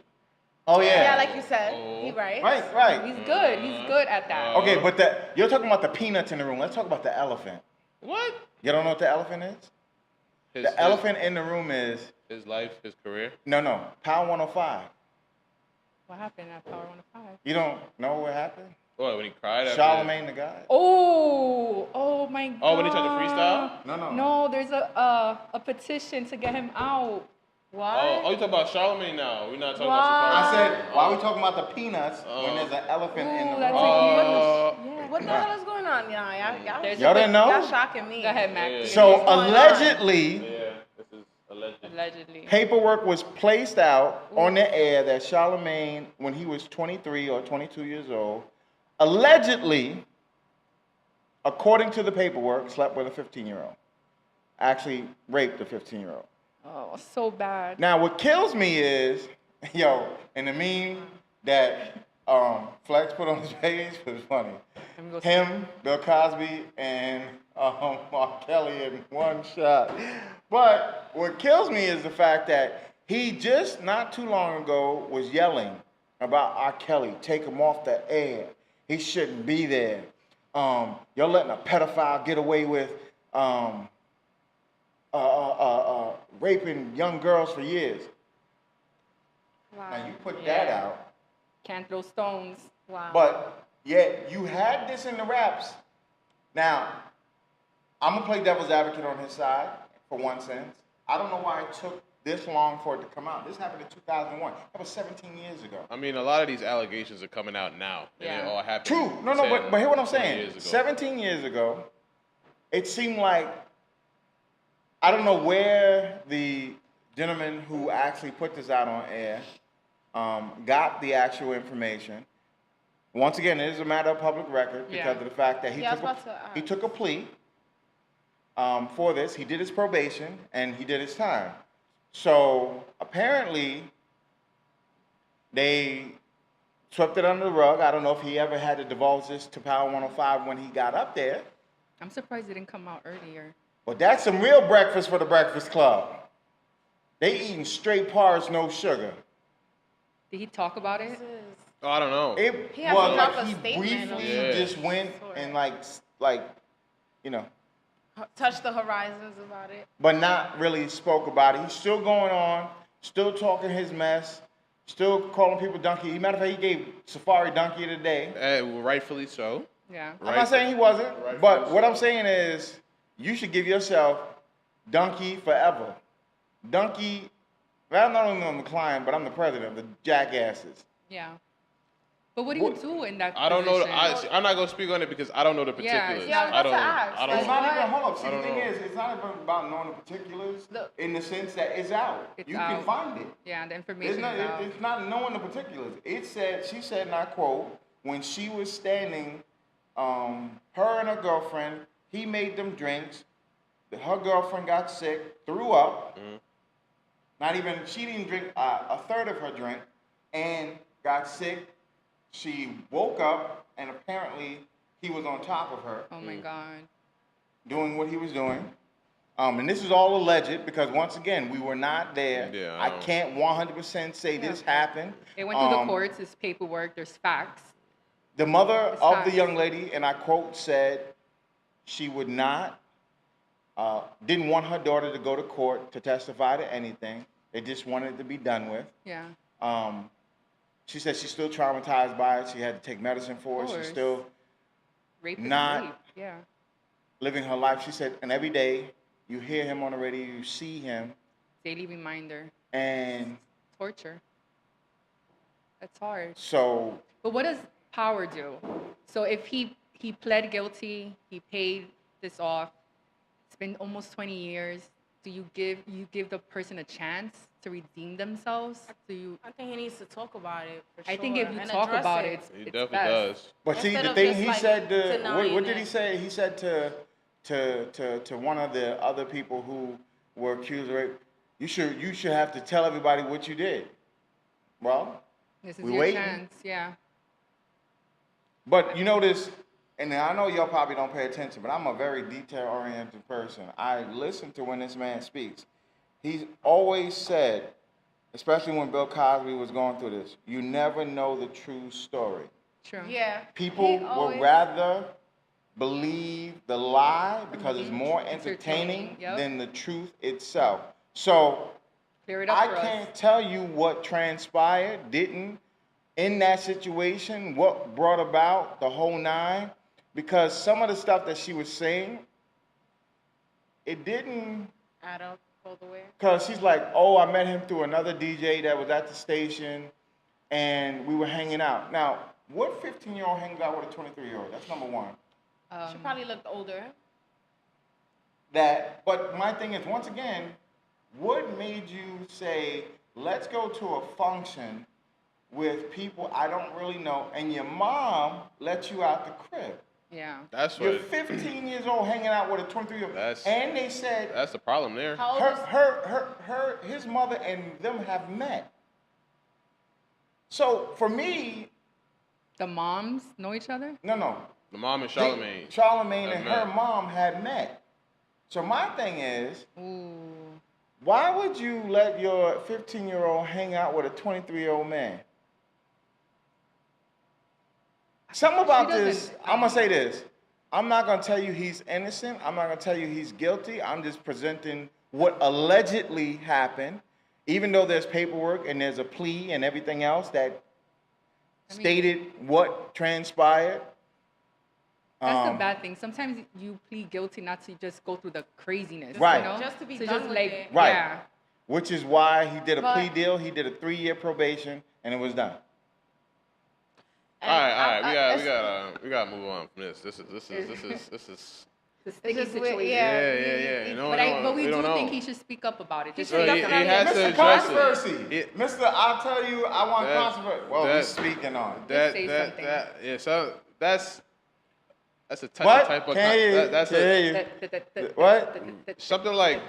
Oh yeah, like you said, Oh. he right. Right. he's good. He's good at that. Okay, but you're talking about the peanuts in the room. Let's talk about the elephant. What? You don't know what the elephant is? The elephant in the room is His life, his career. no. Power 105. What happened at Power 105? You don't know what happened? What? When he cried after. Charlemagne the God. Oh my God. Oh, when he tried to freestyle. No. No, there's a petition to get him out. What? Oh, you talking about Charlemagne now? We're not talking What? about I Safari. said, why are we talking about the peanuts when there's an elephant in the Ooh, that's room? yeah. What the hell is going on? There's Y'all a- didn't know? Y'all shocking me. Go ahead, Mac. Yeah. So What's going on? allegedly, Yeah, this is alleged. Allegedly. paperwork was placed out on the air that Charlemagne, when he was 23 or 22 years old, allegedly, according to the paperwork, slept with a 15-year-old. Actually raped a 15-year-old. Oh, so bad. Now, what kills me is, yo, and the meme that Flex put on his page was funny. Let me go see. Him, Bill Cosby, and Mark Kelly in one shot. But what kills me is the fact that he just not too long ago was yelling about R. Kelly. Take him off the air. He shouldn't be there. You're letting a pedophile get away with raping young girls for years. Wow. Now you put that out, Can't throw stones. Wow. but yet you had this in the raps. Now, I'm gonna play devil's advocate on his side for one sense. I don't know why it took this long for it to come out. This happened in 2001. That was 17 years ago. I mean, a lot of these allegations are coming out now, and Yeah. it all happened. True. No, 10, but hear what I'm 20 saying. years ago. 17 years ago, it seemed like, I don't know where the gentleman who actually put this out on air got the actual information. Once again, it is a matter of public record because Yeah. of the fact that he, Yeah, I was took, about to he ask. took a plea for this. He did his probation and he did his time. So apparently, they swept it under the rug. I don't know if he ever had to divulge this to Power 105 when he got up there. I'm surprised it didn't come out earlier. But that's some real breakfast for the Breakfast Club. They eating straight porridge, no sugar. Did he talk about it? This is- Oh, I don't know. It He has was to like drop a he statement or briefly something. just went and like, you know, touch the horizons about it. but not really spoke about it. He's still going on, still talking his mess, still calling people donkey. Matter of fact, he gave Safari donkey today. Rightfully so. Yeah. I'm not saying he wasn't, Rightfully but what so. I'm saying is you should give yourself donkey forever. Donkey, well, I'm not only on the client, but I'm the president of the jackasses. Yeah. But what do you What- do in that I don't know. position? I'm not gonna speak on it because I don't know the Yeah, particulars. yeah, I was about I don't. to ask. I don't It's know. not even, hold up, see, I the don't thing know. is, it's not even about knowing the particulars The- in the sense that it's out. It's You can out. find it. Yeah, the It's information not, is out. it's not knowing the particulars. It said, she said, and I quote, when she was standing, her and her girlfriend, he made them drinks. Her girlfriend got sick, threw up. Not even, she didn't drink a third of her drink and got sick. She woke up and apparently he was on top of her Oh my God. doing what he was doing. And this is all alleged because once again, we were not there. Yeah, I I don't- can't 100% say this happened. It went through the Um, courts, there's paperwork, there's facts. The mother It's of the facts. young lady, and I quote, said she would not, didn't want her daughter to go to court to testify to anything. They just wanted it to be done with. Yeah. She said she's still traumatized by it. She had to take medicine for it. She's course. still Rape is Not- rape. Yeah. living her life. She said, and every day you hear him on the radio, you see him, Daily reminder. and Torture. That's hard. so But what does power do? So if he pled guilty, he paid this off. It's been almost 20 years. Do you give the person a chance to redeem themselves? Do you? I think he needs to talk about it. For I think sure, if you and talk address about it, He it's definitely best. does. But see, Instead the of thing just, he like, said to what denying did he it. say? He said to one of the other people who were accused of rape, you should have to tell everybody what you did. Well, This is we your waiting. chance. Yeah. but you notice, and I know y'all probably don't pay attention, but I'm a very detail-oriented person. I listen to when this man speaks. He's always said, especially when Bill Cosby was going through this, you never know the true story. True. Yeah. People He would always- rather believe the lie because it's more entertaining Entertaining, yep. than the truth itself. So Clear it up I for us. can't tell you what transpired, didn't, in that situation, what brought about the whole nine, because some of the stuff that she was saying, it didn't, Add up all the way. because she's like, oh, I met him through another DJ that was at the station, and we were hanging out. Now, what 15-year-old hangs out with a 23-year-old? That's number one. She probably looked older. But my thing is, once again, what made you say, let's go to a function with people I don't really know, and your mom let you out the crib? Yeah. That's You're what. 15 years old hanging out with a 23-year-old. That's- And they said That's the problem there. How old is his mother and them have met. So for me, The moms know each other? no. The mom and Charlemagne. Charlemagne have and met. her mom had met. So my thing is, Ooh. why would you let your 15-year-old hang out with a 23-year-old man? Something about She this, doesn't, I'm gonna say this. I'm not gonna tell you he's innocent. I'm not gonna tell you he's guilty. I'm just presenting what allegedly happened, even though there's paperwork and there's a plea and everything else that stated what transpired. That's the bad thing. Sometimes you plead guilty not to just go through the craziness. Right. You know? Just to be So done just with like, it. Right. Yeah. Which is why he did a plea But- deal. He did a 3-year probation, and it was done. And All right. I- We gotta move on from this. This is. The sticky just weird, situation. Yeah. No, But we we do don't know. think he should speak up about it. Just should say He definitely- has to Mr. address Controversy. it. Mr. I'll tell you, I want That- controversy. Well, that- we're speaking on it. say something. Yeah. So that's a touchy What? type of. Can't hear you. That's Can't a, hear you. What? something like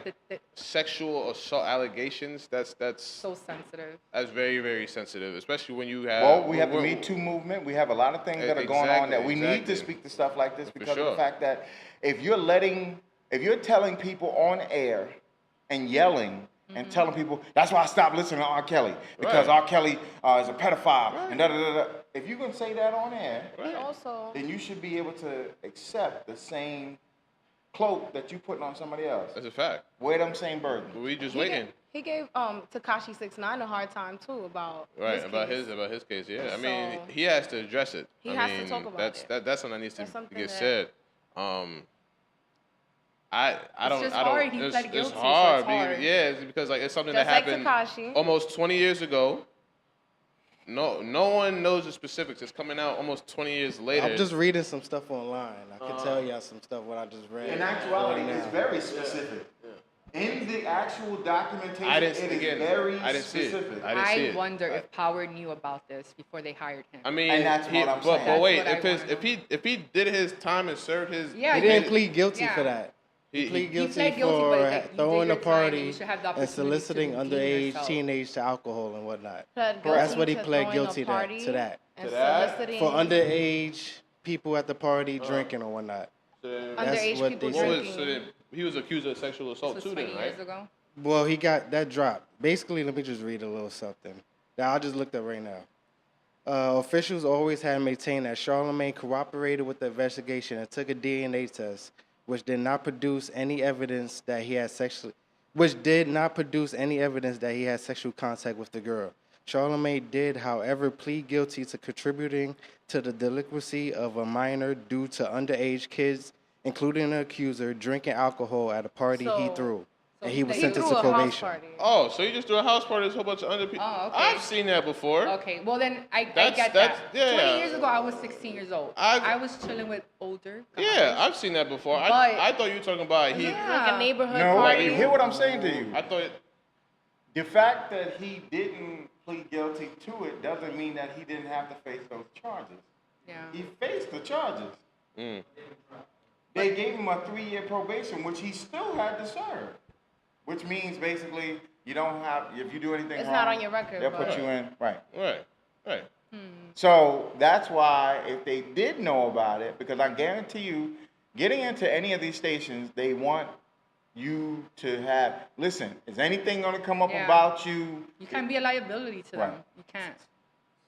sexual assault allegations. That's So sensitive. that's very, very sensitive, especially when you have. Well, we have the when- Me Too movement. We have a lot of things that are going on that we need to Exactly. speak to stuff like this because of sure. the fact that if you're telling people on air and yelling and telling people, that's why I stopped listening to R. Kelly because Right. R. Kelly is a pedophile and da-da-da-da. If you can say that on air, He also then you should be able to accept the same cloak that you putting on somebody else. That's a fact. Wear them same burden. We just he waiting. gave, he gave Tekashi 6ix9ine a hard time too about Right, his about case. his case, yeah. I mean, So- he has to address it. He I has to mean, talk about that's, it. That's something that needs to That's something get that- said. I don't. just I don't. hard. He pled guilty, It's so hard. it's hard. Yeah, it's because like it's something Just that like happened Tekashi. almost 20 years ago. No one knows the specifics. It's coming out almost 20 years later. I'm just reading some stuff online. I can tell y'all some stuff what I just read. In actuality, right it's now. very specific. In the actual documentation, I didn't it is again. very I didn't see it. specific. I didn't see I it. wonder if Power knew about this before they hired him. I mean, And that's what I'm saying. But wait, That's what I if he did his time and served his, Yeah, He he didn't did- plead guilty yeah. for that. He He- plead he guilty pled guilty, for but like, you did throwing your a time and party you should have the and opportunity to soliciting redeem underage yourself. teenage to alcohol and whatnot. Pled That's guilty what he to pled throwing guilty a to party that. and that? soliciting For underage people at the party drinking or whatnot. underage what people they what said. was, drinking. so then he was accused of sexual assault This was too, 20 then, right? years ago. Well, he got that dropped. Basically, let me just read a little something that I just looked up right now. Officials always had maintained that Charlemagne cooperated with the investigation and took a DNA test, which did not produce any evidence that he had sexual contact with the girl. Charlemagne did, however, plead guilty to contributing to the delinquency of a minor due to underage kids, including the accuser, drinking alcohol at a party he So- threw. so And he he was threw sentenced threw to a house probation. party. Oh, so you just threw a house party with a whole bunch of other people? Oh, okay. I've seen that before. Okay, well then I That's- get that's- that. yeah. 20 years ago, I was 16 years old. I was chilling with older guys. Yeah, I've seen that before. But- I thought you were talking about he. Yeah. Like a neighborhood No, party. hear what I'm saying to you. I thought. The fact that he didn't plead guilty to it doesn't mean that he didn't have to face those charges. Yeah. He faced the charges. They gave him a 3-year probation, which he still had to serve. Which means basically you don't have, if you do anything It's wrong, not on your record, they'll put but- you in. Right. Right. So that's why if they did know about it, because I guarantee you, getting into any of these stations, they want you to have, listen, is anything going to come up Yeah. about you? You can't be a liability to Right. them. You can't.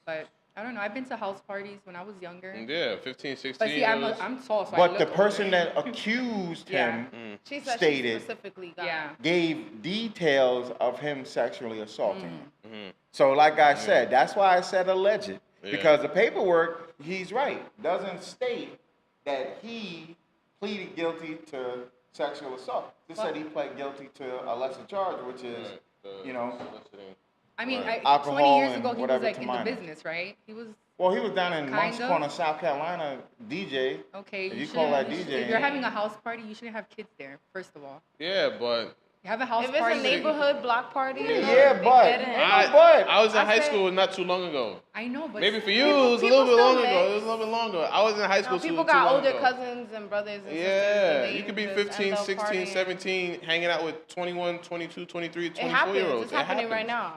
But I don't know. I've been to house parties when I was younger. Yeah, 15, 16. But see, it was- I'm tall, so I But look the person older. that accused Yeah. him She said stated- she specifically got Yeah. gave details of him sexually assaulting him. Mm-hmm. So like I said, that's why I said alleged. Yeah. Because the paperwork, he's right, doesn't state that he pleaded guilty to sexual assault. It said he pled guilty to a lesser charge, which is, you know, soliciting. I mean, Alcohol 20 years and ago, he was whatever like to in the minors. business, right? He was well, he was down in Kind Monk's of. Corner, South Carolina, DJ. okay. If you shouldn't- call that you should- DJ, If you're having a house party, you shouldn't have kids there. First of all, Yeah, but you have a house If it's party. a with- neighborhood block party, Yeah, they but- get in. I was in I high said- school not too long ago. I know, but Maybe for you, People- it was a people little bit still longer ago. mix. It was a little bit longer. I was in high school Now, too, people too got long older ago. cousins and brothers and sisters. Yeah, and they you could be just 15, end up 16, partying. 17, hanging out with 21, 22, 23, It happens. 24-year-olds. It's happening right now.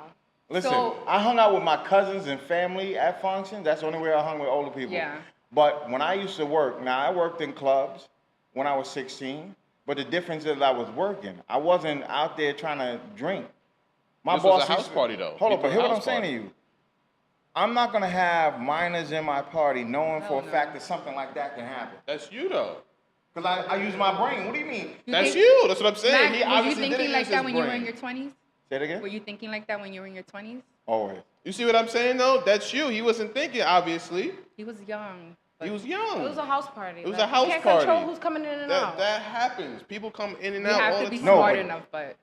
Listen, So- I hung out with my cousins and family at functions. That's the only way I hung with older people. Yeah. But when I used to work, now I worked in clubs when I was 16, but the difference is I was working. I wasn't out there trying to drink. My This was boss a house used to- party, though. Hold You up, but threw hear a what I'm house saying to party. you. I'm not gonna have minors in my party knowing for a no. fact that something like that can happen. That's you though. Cause I use my brain. What do you mean? That's think- you. That's what I'm saying. Mac, He were you obviously thinking didn't like use that his when you were brain. in your 20s? Say it again. Were you thinking like that when you were in your 20s? Always. You see what I'm saying though? That's you. He wasn't thinking, obviously. He was young. He was It young. was a house party. It was like, a house you can't party. control who's coming in and out. That happens. People come in and You out have all to the be time. No, smart but- enough, but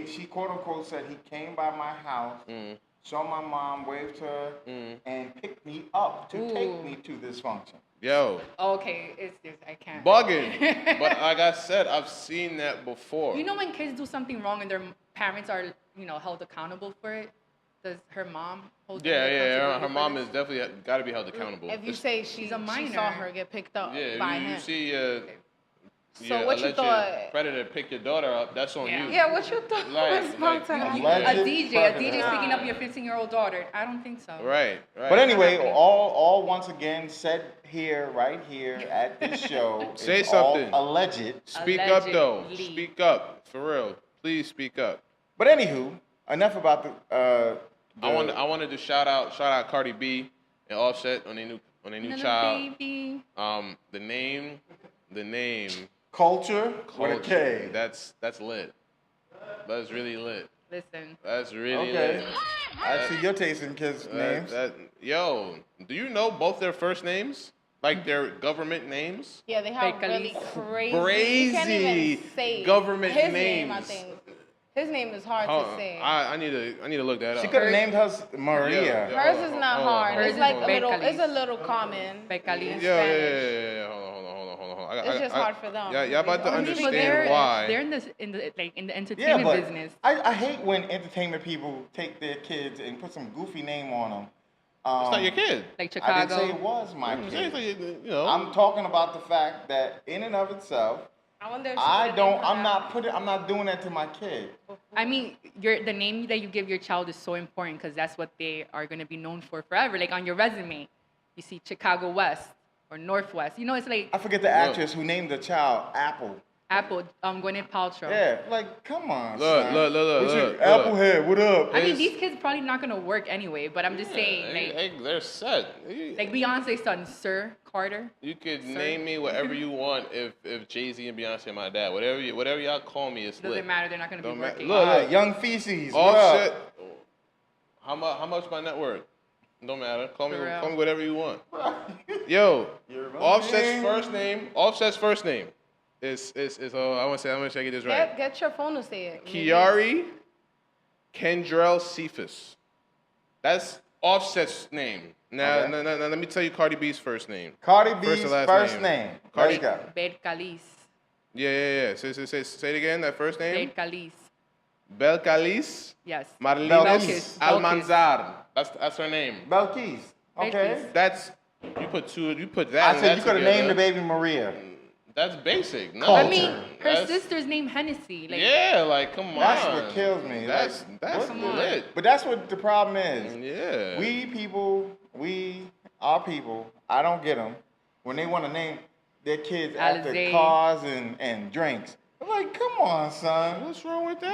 She quote unquote said he came by my house, saw my mom, waved to her, and picked me up to take Ooh. me to this function. Yo, okay, it's just I can't. bugging. But like I said, I've seen that before. You know when kids do something wrong and their parents are, held accountable for it? Does her mom hold them Yeah. accountable Her for mom this? is definitely got to be held accountable. If you It's- say She's a she saw minor. her get picked up yeah, by you him. see So your what you alleged thought- predator pick your daughter up, that's on Yeah. you. Yeah, what you thought Like- was about like, to happen? Alleged A DJ predator. picking up your 15-year-old daughter. I don't think so. Right. But anyway, happening. all once again said here, right here at this show, Say is all something. alleged. Speak up though. Allegedly. Speak up. For real. Please speak up. But anywho, enough about the. I wanted to shout out Cardi B and Offset on their new Little child. baby. The name culture with a Culture. K. That's lit. That's really lit. Listen. That's really Okay. lit. I see your taste in kids' names. Yo, do you know both their first names? Like their government names? Yeah, they have Fake really Alice. crazy. You can't even Crazy say government his name. I names. think his name is hard Hold to on. say. I need to look that She up. could have named her Maria. Yeah. Hers hold is on, not hold on, hard. hold It's on, like hold a on. little. Becaliz. It's a little common. Becaliz. in Yeah. Spanish. Hold on. It's just hard for them. Yeah, y'all about to Or people understand they're, why. They're in the Yeah, entertainment but business. I hate when entertainment people take their kids and put some goofy name on them. It's not your kid. Like I didn't Chicago. say it was my Yeah, kid. it's like, you know. I'm talking about the fact that in and of itself, I wonder if she I would've don't. named her I'm that. not I'm not doing that to my kid. I mean, the name that you give your child is so important because that's what they are going to be known for forever. Like on your resume, you see Chicago West or Northwest. It's like I forget the actress who named the child Apple. Apple, Gwyneth Paltrow. Yeah, like come on. Look, son. look. What you- Look. Applehead, what up? I mean, It's- these kids probably not going to work anyway, but I'm just saying, They're set. like Beyonce's son, Sir Carter. You could Sir. name me whatever you want if Jay-Z and Beyonce are my dad. Whatever y'all call me, it's lit. Doesn't matter. They're not going to be Don't matter. working. Look, All right, Young Feces. What Offset. up? How much my net worth? Don't matter. Call me For real. whatever you want. Yo, You're Offset's running. first name is I want to say, I'm gonna check this right. Get your phone to say it. Kiari Kendrell Cephas. That's Offset's name. Now, Okay. now, let me tell you Cardi B's first name. Cardi First B's and last first name. name. Cardi- Let's go. Bercalis. Yeah. Say it again. That first name. Bercalis. Belcalis Yes. Marlene Belkis. Almanzar. That's her name. Belkis. Okay. Belkis. That's you put that. I and said that you could have together. named the baby Maria. That's basic. No, Culture. I mean, her That's- sister's name Hennessy. Like, Yeah, like come on. That's what kills me. That's Like, what- lit. But that's what the problem is. Yeah. Our people, I don't get them when they want to name their kids after Alizé. cars and drinks. I'm like, come on, son. What's wrong with that?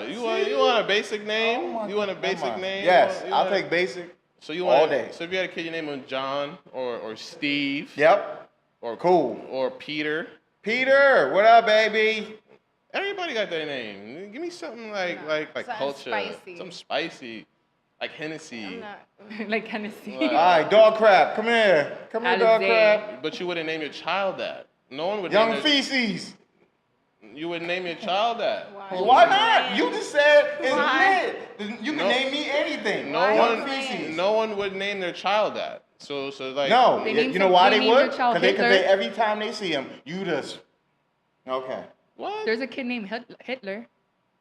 Bruh, You want a basic name? Oh my- You want a come basic on. name? Yes, You I'll want- take basic. So you all want day. So if you had a kid, you name him John or Steve Yep. or Cool. or Peter. Peter, what up, baby? Everybody got their name. Give me something like Something culture, spicy. something spicy, like Hennessy. I'm not. like Hennessy. Like- All right, dog crap. Come here. Come here, dog Alizé. crap. But you wouldn't name your child that. No one would Young name feces. You would name your child that. Why not? You just said it's Why? lit. You can No. name me anything. No Young one, feces. no one would name their child that. So like. No, They you named know some- why they they named would? their child Because Hitler. every time they see him, you just okay. What? There's a kid named Hitler.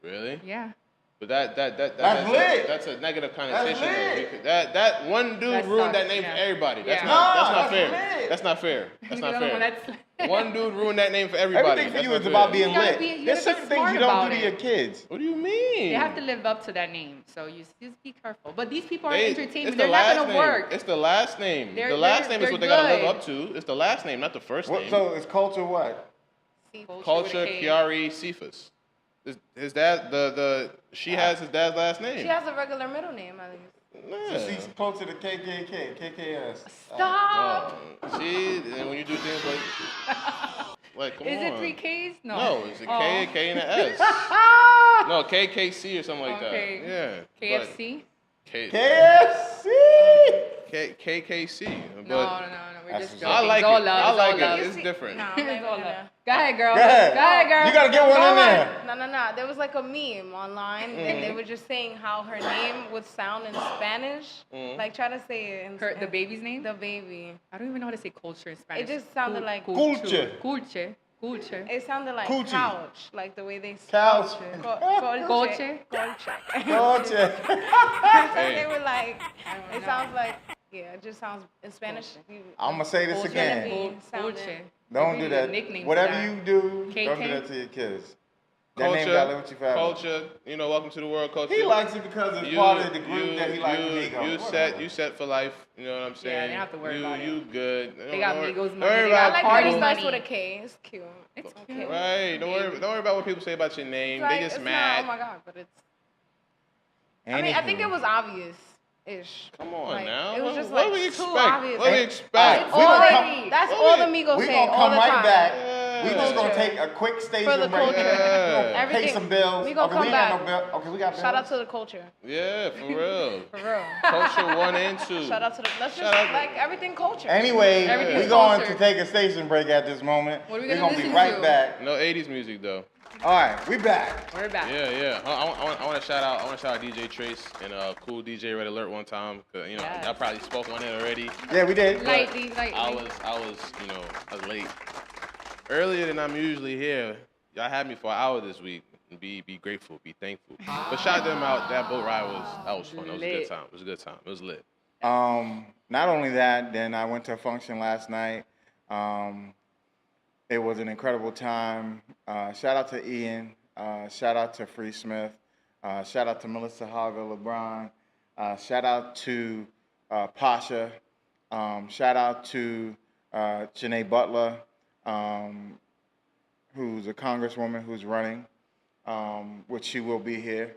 Really? Yeah. But that's lit. That's a negative connotation. though. lit. Because that one dude That ruined that sucks, name yeah. for everybody. That's Yeah. not No, that's not that's fair. lit. That's not fair. That's not The other one, fair. that's- One dude ruined that name for everybody. Everything for That's you not is fair. about being You gotta lit. be- you There's gotta be certain things you smart don't do about to your it. kids. What do you mean? They have to live up to that name. So you just be careful. But these people are They- entertainment. it's They're the not last going to name. work. It's the last name. They're- The last they're- name is what they they're gotta live good. up to. It's the last name, not the first What, name. so it's culture what? Culture Kiari Cephas. His dad, she has his dad's last name. She has a regular middle name, at least. She's closer to KKS. Stop. See, and when you do things like come Is on. it 3 Ks? No. No, it's a K, a K, and an S. No, KKC or something like Okay. that. Yeah. KFC? KFC. KKC. No, But we're just joking. I like It's all it. love. I It's all like love. it. It's different. No, It's all no. love. Go ahead, girl. Go ahead. Go ahead, girl. You gotta get one in there. No. There was like a meme online, and they were just saying how her name would sound in Spanish. Like, try to say it. The baby's name? The baby. I don't even know how to say culture in Spanish. It just sounded like Culture. Culture. It sounded like Coochie. couch, like the way they Couch. Colche. Colche? Culture. So they were like, it sounds like, yeah, it just sounds in Spanish. I'm gonna say this Culture. again. Culture. Don't do that. Nickname for Whatever that. you do, don't KK? do that to your kids. That name gotta live with you forever. Culture. You know, welcome to the world, culture. He likes it because it's part of the group that he likes Migos. You set for life. You know what I'm saying? they don't have to worry about it. You good. They got Migos money. Don't They worry got about I like party how it starts money. with a K. It's cute. It's Okay. cute. Right. Don't worry about what people say about your name. It's like, They just it's mad. Not, oh my God, but it's. I mean, I think it was obvious-ish. Come on Like, now. it was just what like do we too expect? obvious. What do we Like, expect? We gonna Already. That's all the Migos We say gonna all come the right time. back. Yeah. We just gonna Culture. take a quick station For the break. culture. Yeah. Pay Everything. some bills. We gonna okay, come we back. ain't got no bill. Okay, we got bills. Shout out to the culture. Yeah, for real. For real. Culture 1 and 2. Shout out to the. Let's just Shout out to- like everything culture. Anyway, Everything's we're going culture. to take a station break at this moment. What are we We're gonna gonna be listen right to? back. No 80s music though. All right, we back. We're back. Yeah. I want to shout out. I want to shout out DJ Trace and Cool DJ Red Alert one time. 'Cause, you know, Yes. y'all probably spoke on it already. Yeah, we did. Lightly. I was late. Earlier than I'm usually here. Y'all had me for an hour this week. Be grateful, be thankful. But shout them out. That boat ride was fun. It was a good Lit. time. It was a good time. It was lit. Not only that, then I went to a function last night. It was an incredible time. Shout out to Ian. Shout out to Free Smith. Shout out to Melissa Haga LeBron. Shout out to Pasha. Shout out to Janae Butler, who's a congresswoman who's running, which she will be here.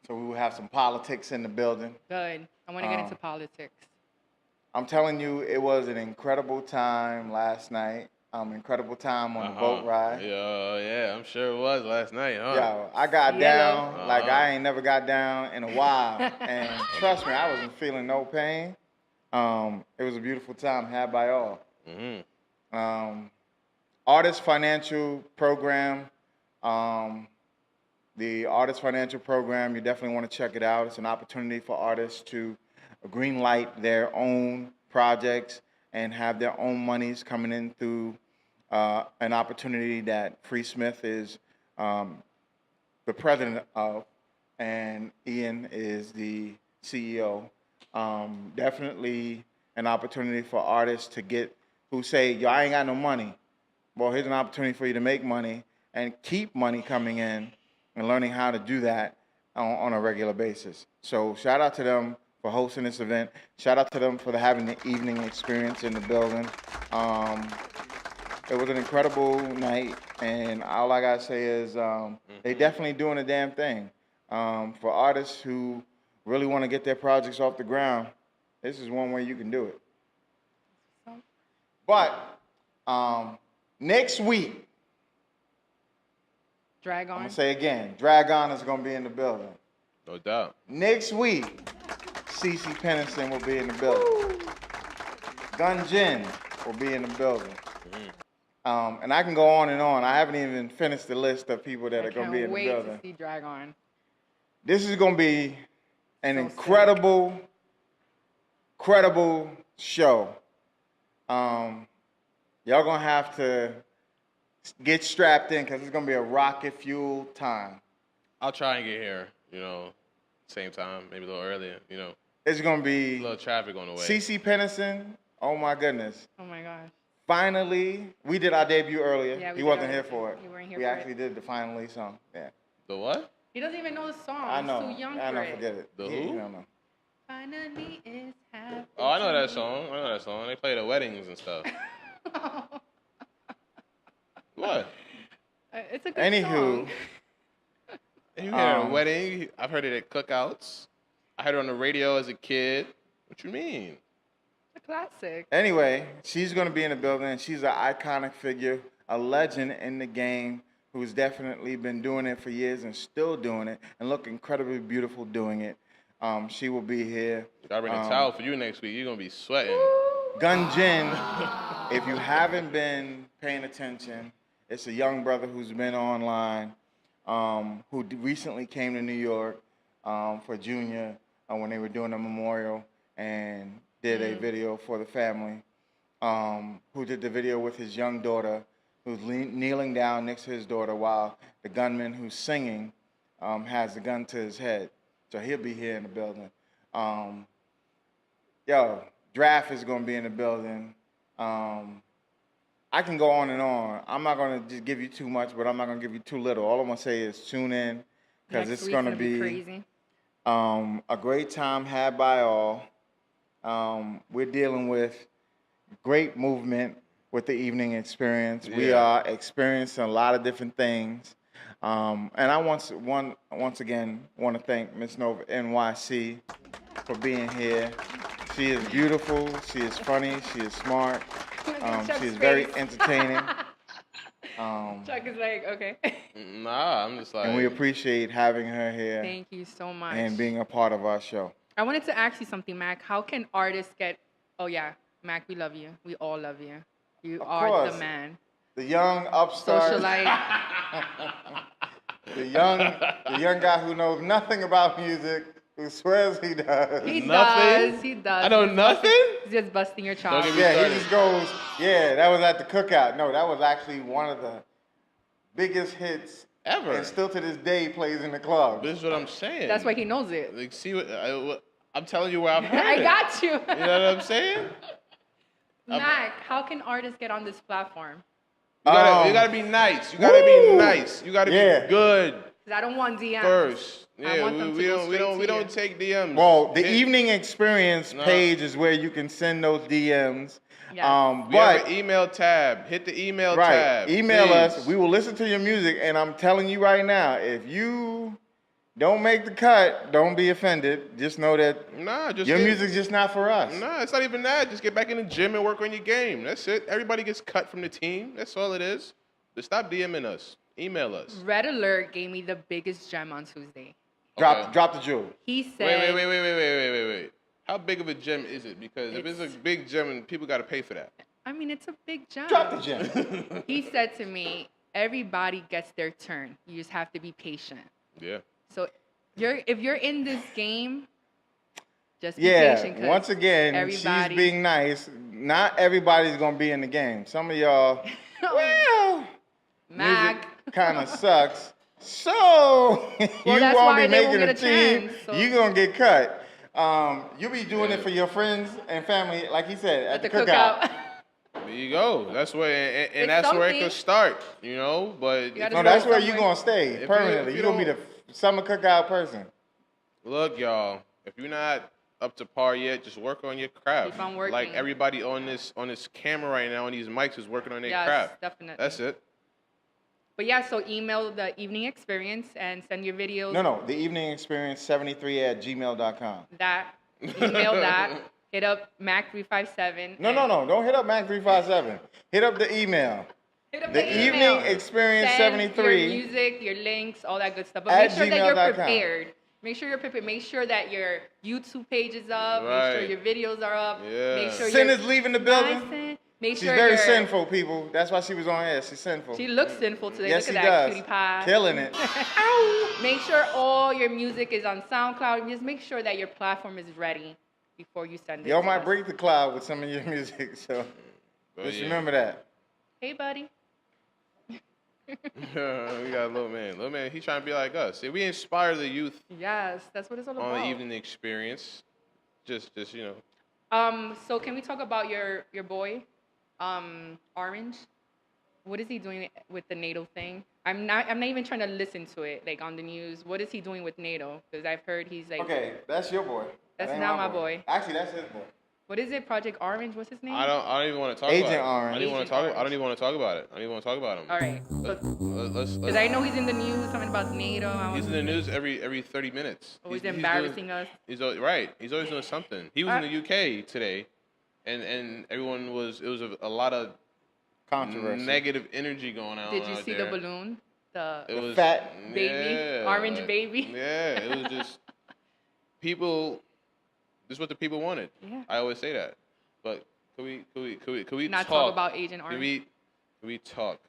So we will have some politics in the building. Good. I want to get into politics. I'm telling you, it was an incredible time last night. Incredible time on the boat ride. Yeah, I'm sure it was last night, huh? Yo, I got Yellow. down like I ain't never got down in a while. And trust me, I wasn't feeling no pain. It was a beautiful time had by all. Artist Financial Program. The Artist Financial Program, you definitely want to check it out. It's an opportunity for artists to green light their own projects and have their own monies coming in through an opportunity that Free Smith is the president of, and Ian is the CEO. Definitely an opportunity for artists to get, who say, yo, I ain't got no money. Well, here's an opportunity for you to make money and keep money coming in and learning how to do that on a regular basis. So shout out to them for hosting this event. Shout out to them for having the evening experience in the building. It was an incredible night, and all I gotta say is they definitely doing a damn thing. For artists who really want to get their projects off the ground, this is one way you can do it. But next week, Drag I'm on. gonna say again, Dragon is gonna be in the building. No doubt. Next week, CeCe Peniston will be in the building. Gun Jin will be in the building. And I can go on and on. I haven't even finished the list of people that are going to be in the Can't building. wait to see Drag on. This is going to be an So incredible show. Y'all going to have to get strapped in because it's going to be a rocket fuel time. I'll try and get here, same time, maybe a little earlier, It's going to A be little traffic on the way. CeCe Peniston. Oh, my goodness. Oh my gosh. Finally, we did our debut earlier. Yeah, we He did wasn't our here debut. for it. You weren't here we for actually did the finally song. Yeah. The what? He doesn't even know the song. I know. He's too young I for know, it. forget it. The He who? don't know. Finally it's happening. Oh, I know that song. They play it at weddings and stuff. What? It's a good Anywho, song. You hear it at a wedding. I've heard it at cookouts. I heard her on the radio as a kid. What you mean? A classic. Anyway, she's going to be in the building. She's an iconic figure, a legend in the game who's definitely been doing it for years and still doing it and look incredibly beautiful doing it. She will be here. Gotta bring a towel for you next week. You're gonna be sweating. Gun Jin, if you haven't been paying attention, it's a young brother who's been online, who recently came to New York for Junior when they were doing a memorial and did a video for the family, who did the video with his young daughter, who's kneeling down next to his daughter while the gunman who's singing has the gun to his head. So he'll be here in the building. Draft is going to be in the building. I can go on and on. I'm not going to just give you too much, but I'm not going to give you too little. All I'm going to say is tune in because it's going to be crazy. A great time had by all. We're dealing with great movement with the evening experience. Yeah. We are experiencing a lot of different things. And I once again want to thank Miss Nova NYC for being here. She is beautiful. She is funny. She is smart. She is very entertaining. Chuck is like, okay. Nah, I'm just like. And we appreciate having her here Thank you so much. and being a part of our show. I wanted to ask you something, Mac. How can artists get? Oh yeah, Mac, we love you. We all love you. You Of are course. the man. The young upstart. Socialite. The young guy who knows nothing about music, who swears he does. He Nothing? does. He does. I know He's nothing? He's just busting your chops. get me Yeah, he started. just goes, yeah, that was at the cookout. No, that was actually one of the biggest hits Ever. and still to this day plays in the club. This is what I'm saying. That's why he knows it. Like, see what I'm telling you where I've heard I it. got you. You know what I'm saying? Mac, how can artists get on this platform? You gotta be nice. You gotta be nice. You gotta Yeah. be good 'Cause I don't want DMs. first. I Yeah, want them to we go don't we straight don't to we you. don't take DMs. Well, the Hit- evening experience No. page is where you can send those DMs. Yes. we have But an email tab. Hit the email right, tab. email us. please. We will listen to your music, and I'm telling you right now, if you don't make the cut, don't be offended. Just know that Nah, just your get- music's just not for us. Nah, it's not even that. Just get back in the gym and work on your game. That's it. Everybody gets cut from the team. That's all it is. Just stop DMing us. Email us. Red Alert gave me the biggest gem on Tuesday. Okay. Drop the jewel. He said, Wait. How big of a gem is it? Because if it's a big gem, and people got to pay for that. I mean, it's a big gem. Drop the gem. He said to me, everybody gets their turn. You just have to be patient. Yeah. So if you're in this game, just be Yeah, patient. 'cause once again, everybody, she's being nice. Not everybody's gonna be in the game. Some of y'all, well, Mac. kind of sucks. So you that's won't why be they won't making get a a team. chance, so- You're gonna get cut. You'll be doing it for your friends and family, like he said, at the cookout. There you go. That's where, and It's that's where it something. could start, you know. But You gotta No, start that's where you're somewhere. gonna stay If you- permanently. if you You're gonna be don't- the summer cookout person. look, y'all, if you're not up to par yet, just work on your craft. Keep on working. Like everybody on this camera right now, on these mics, is working on their Yes, craft. definitely. That's it. But yeah, so email the evening experience and send your videos. No, the evening experience 73@gmail.com. That email that. Hit up Mac357. No, don't hit up Mac357. Hit up the email. Hit up The email. evening experience Send 73. Your music, your links, all that good stuff. But At make sure that you're gmail.com. prepared. Make sure you're prepared. Make sure that your YouTube page is up. Make Right. sure your videos are up. Yeah. Make sure Sin you're is leaving the building. nice and- Make She's sure very you're, sinful, people. That's why she was on air. She's sinful. She looks sinful today. Yes, Look she at that does. cutie pie. Killing it. Make sure all your music is on SoundCloud. Just make sure that your platform is ready before you send it. Y'all to might us. break the cloud with some of your music, so But just yeah. remember that. Hey, buddy. We got Lil Man. Lil Man, he's trying to be like us. See, we inspire the youth Yes, that's what it's all on about. the evening experience. Just you know. So can we talk about your boy, Orange? What is he doing with the NATO thing? I'm not even trying to listen to it like on the news. What is he doing with NATO? Because I've heard he's like. Okay, that's your boy. That That's ain't not my boy. Actually, that's his boy. What is it? Project Orange? What's his name? I don't even want to talk Agent about Orange. it. I don't even want to Agent talk. I don't even want to talk about it. I don't even want to talk about him. All right. Let's Because I know he's in the news, something about NATO. He's in the news every 30 minutes. Always He's embarrassing doing, us. He's right. He's always doing something. He was in the UK today, and everyone it was a lot of Controversy. negative energy going on. Did you out see there. the balloon? It was fat baby? Orange baby? Yeah, it was just people. This is what the people wanted. Yeah. I always say that, but could we Not talk about Agent Orange. Can we talk?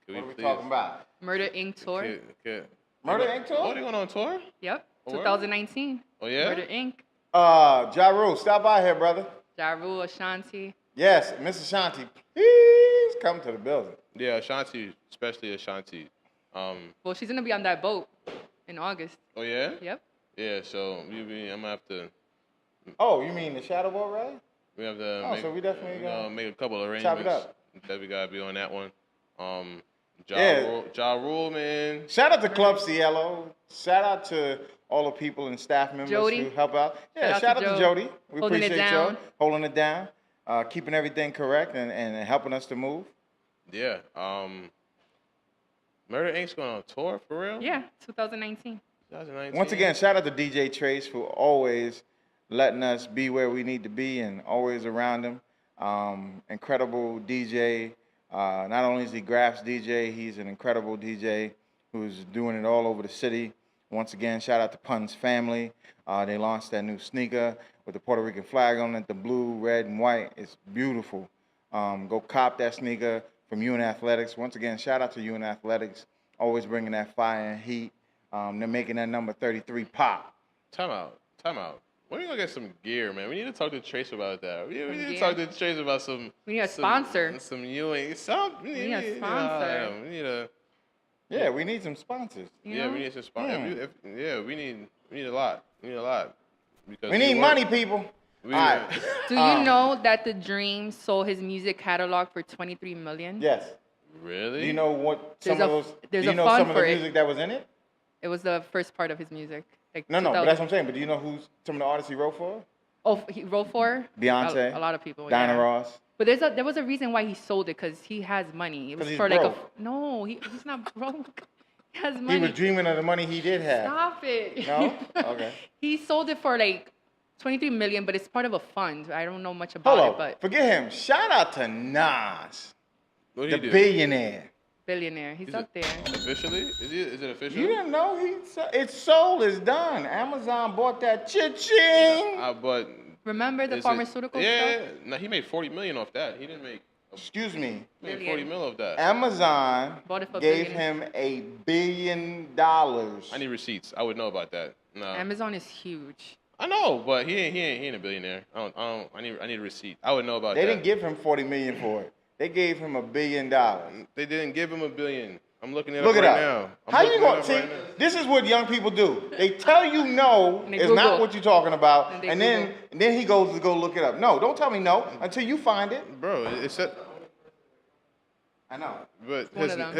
Can What are we please? talking about? Murder Inc. tour. Okay. Murder Inc. tour? Oh, they going on tour? Yep. Word? 2019. Oh yeah. Murder Inc. Ja Rule, stop by here, brother. Ja Rule, Ashanti. Yes, Miss Ashanti, please come to the building. Yeah, Ashanti, especially Ashanti. Well, she's gonna be on that boat in August. Oh yeah. Yep. Yeah. So I'm gonna have to. Oh, you mean the Shadow Boat ride? We have to. Oh, make, so we definitely gotta make a couple of chop it arrangements. up. That we gotta be on that one. Yeah. Ja Rule, man. Shout out to Club Cielo. Shout out to all the people and staff members Jody. who help out. Yeah, Shout shout out out to to Jody. Jody. We Holding it appreciate down. y'all holding it down, keeping everything correct and helping us to move. Yeah. Murder Inc.'s going on tour for real? Yeah, 2019. 2019. Once again, shout out to DJ Trace for always letting us be where we need to be and always around him. Incredible DJ. Not only is he Graph's DJ, he's an incredible DJ who's doing it all over the city. Once again, shout out to Pun's family. They launched that new sneaker with the Puerto Rican flag on it, the blue, red, and white. It's beautiful. Go cop that sneaker from UN Athletics. Once again, shout out to UN Athletics, always bringing that fire and heat. They're making that number 33 pop. Time out. When are you gonna get some gear, man? We need to talk to Trace about that. We need to gear? talk to Trace about some. We need a sponsor. Some Ewing. We need a sponsor. We need a. Yeah, we need some sponsors. You Yeah, know? we need some sponsors. We need a lot. We need a lot. Because We need work- money, people. We, All right. Do you know that The Dream sold his music catalog for 23 million? Yes. Really? Do you know what some There's of a- those? there's Do you a know fund some of the for it. music that was in it? It was the first part of his music. Like No, but 2000. that's what I'm saying. But do you know who some of the artists he wrote for? Oh, he wrote for Beyonce. A lot of people. Diana yeah. Ross. But there was a reason why he sold it, because he has money. It was 'Cause he's for like broke. no, he's not broke. He has He money. was dreaming of the money he did have. Stop it. No? Okay. He sold it for like 23 million, but it's part of a fund. I don't know much about Hold it, on. but Forget him. Shout out to Nas, What the do you do? billionaire. billionaire. He's Is up it there. Officially? Is it official? You didn't know it's sold. It's done. Amazon bought that cha-ching. But Remember the is it- pharmaceutical Yeah. stuff? No, he made 40 million off that. He didn't make. Excuse me. He made Billion. 40 mil off that. Amazon Bought it for gave billion. him $1 billion. I need receipts. I would know about that. No. Amazon is huge. I know, but he ain't a billionaire. I need a receipt. I would know about They that. didn't give him $40 million for it. They gave him $1 billion. They didn't give him $1 billion. I'm looking it Look up it right up. now. I'm How you looking going it to up see? right now. This is what young people do. They tell you no And they is not Google. what you're talking about, And they and then Google. and then he goes to go look it up. No, don't tell me no until you find it. Bro, it's a, I know. but one of them.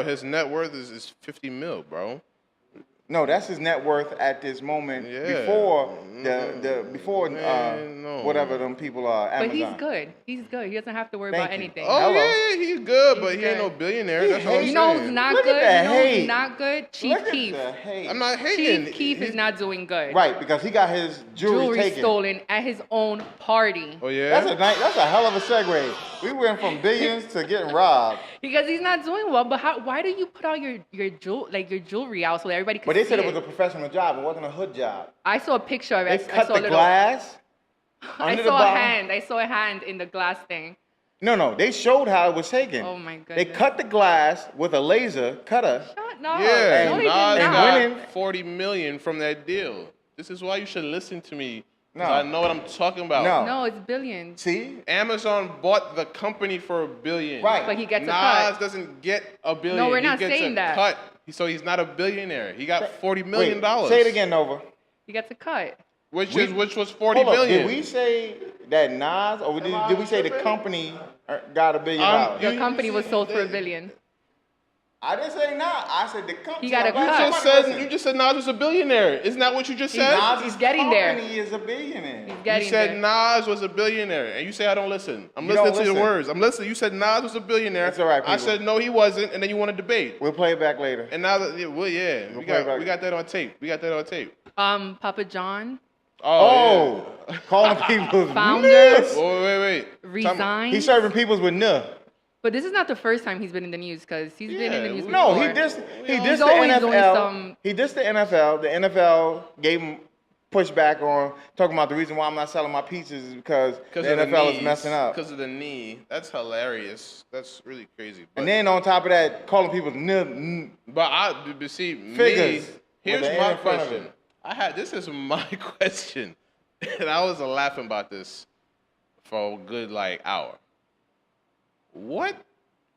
his net worth is 50 mil, bro. No, that's his net worth at this moment Yeah. before before Man, no. whatever them people are. Amazon. But he's good. He's good. He doesn't have to worry Thank about you. anything. Oh Hello. yeah, he's good, but He's he ain't no good. billionaire. He That's all I'm hates- You know saying. who's not Look at good? that You know hate. who's not good? Chief Look at Keef. the hate. I'm not hating. Chief Keef is not doing good. Right, because he got his jewelry taken. Stolen at his own party. Oh yeah. That's a hell of a segue. We went from billions to getting robbed. Because he's not doing well. But why do you put out your jewelry out so that everybody can But they see said it was a professional job. It wasn't a hood job. I saw a picture of They it. I cut saw the a little, glass I under the saw a bottom. hand. I saw a hand in the glass thing. No, they showed how it was taken. Oh my They goodness. cut the glass with a laser cutter. No, Yeah, no, they Nas did and not. winning. got 40 million from that deal. This is why you should listen to me. 'Cause No. I know what I'm talking about. No. No, it's billions. See? Amazon bought the company for $1 billion. Right. But he gets a Nas cut. doesn't get $1 billion. No, we're He not gets saying a that. cut. So he's not a billionaire. He got $40 million. Wait, say it again, Nova. He gets a cut. Which We- was 40 Hold up, million. did we say that Nas, or did we say the company got $1 billion? You- The company was sold for $1 billion. I didn't say not. I said the company. He got a You cut. just said Nas was a billionaire. Isn't that what you just said? Nas' getting there. company is a billionaire. He's You getting said there. Nas was a billionaire, and you say I don't listen. I'm You listening don't to your listen. words. I'm listening. You said Nas was a billionaire. That's all right, I people. said no, he wasn't, and then you want to debate. We'll play it back later. And now that, well, yeah, We'll we play it back. got that on tape. We got that on tape. Papa John, Oh, yeah. Calling people. founder, Oh, wait. resigned. He's serving peoples with nuh. But this is not the first time he's been in the news, because he's been in the news No, before. he dissed He's the always doing NFL. some- He dissed the NFL. The NFL gave him pushback on talking about the reason why I'm not selling my pizzas is because the NFL is messing up. Because of the knee. That's hilarious. That's really crazy. But, And then on top of that, calling people nuh. but see, Figures me, with here's the N my in front of question. it. This is my question. And I was laughing about this for a good, hour.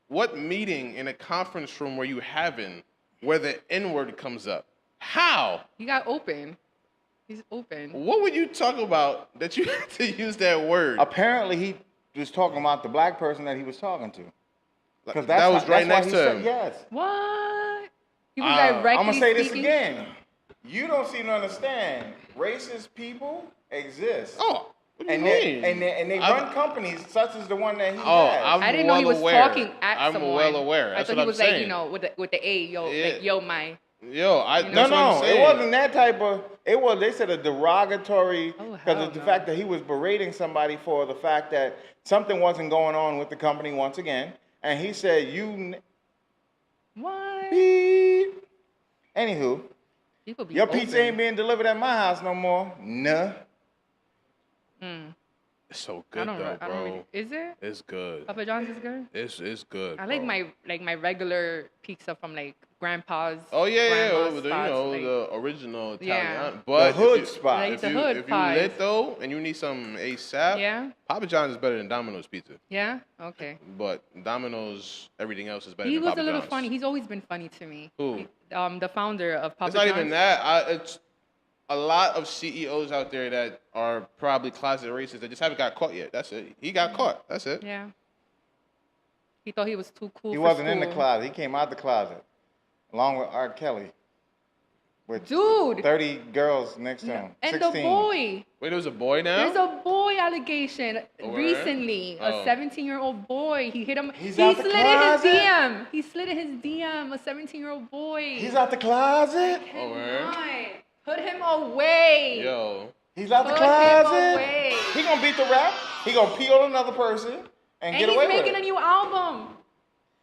What meeting in a conference room were you having where the N-word comes up? How? He got open. He's open. What would you talk about that you had to use that word? Apparently, he was talking about the black person that he was talking to. Because That was right next to him. Yes. What? He was I'm directly gonna say this speaking? again. You don't seem to understand. Racist people exist. Oh, what do you And mean? they run companies such as the one that he Oh, has. I'm I didn't know he was well aware. talking at I'm someone. well aware. I That's thought what he I'm was saying. with the A, yo, Yeah. like, yo, my. Yo, that's what I'm No, saying. it wasn't that type of. It was. They said a derogatory Oh, because hell of the no. fact that he was berating somebody for the fact that something wasn't going on with the company once again, and he said What? beep. Anywho, People be your pizza open. ain't being delivered at my house no more. Nah. It's so I good don't, though, I bro. don't really, is it? It's good. Papa John's is good? It's good. I like bro. my regular pizza from grandpa's. Oh yeah, grandma's the, spots, like- the original Italian. Yeah. But The hood if you, spot. Like If the you, hood if you pies. lit though, and you need some ASAP, Yeah. Papa John's is better than Domino's pizza. Yeah? Okay. But Domino's, everything else is better He than was Papa a little John's. funny. He's always been funny to me. Who? The founder of Papa It's not John's. even that. It's a lot of CEOs out there that are probably closet racists that just haven't got caught yet. That's it. He got caught. That's it. Yeah. He thought he was too cool He for wasn't in the school. closet. He came out the closet, along with R. Kelly, with Dude. 30 girls next to him. And 16. the boy. Wait, there's a boy now? There's a boy allegation Oh, word? recently. Oh. A 17-year-old boy. He hit him. He's he out the slid in his closet? DM. He slid in his DM. A 17-year-old boy. He's out the closet. Oh, word? Cannot. Put him away. Yo. He's out the Put him closet. away. He gonna beat the rap. He gonna pee on another person and And get he's away with making it. a new album.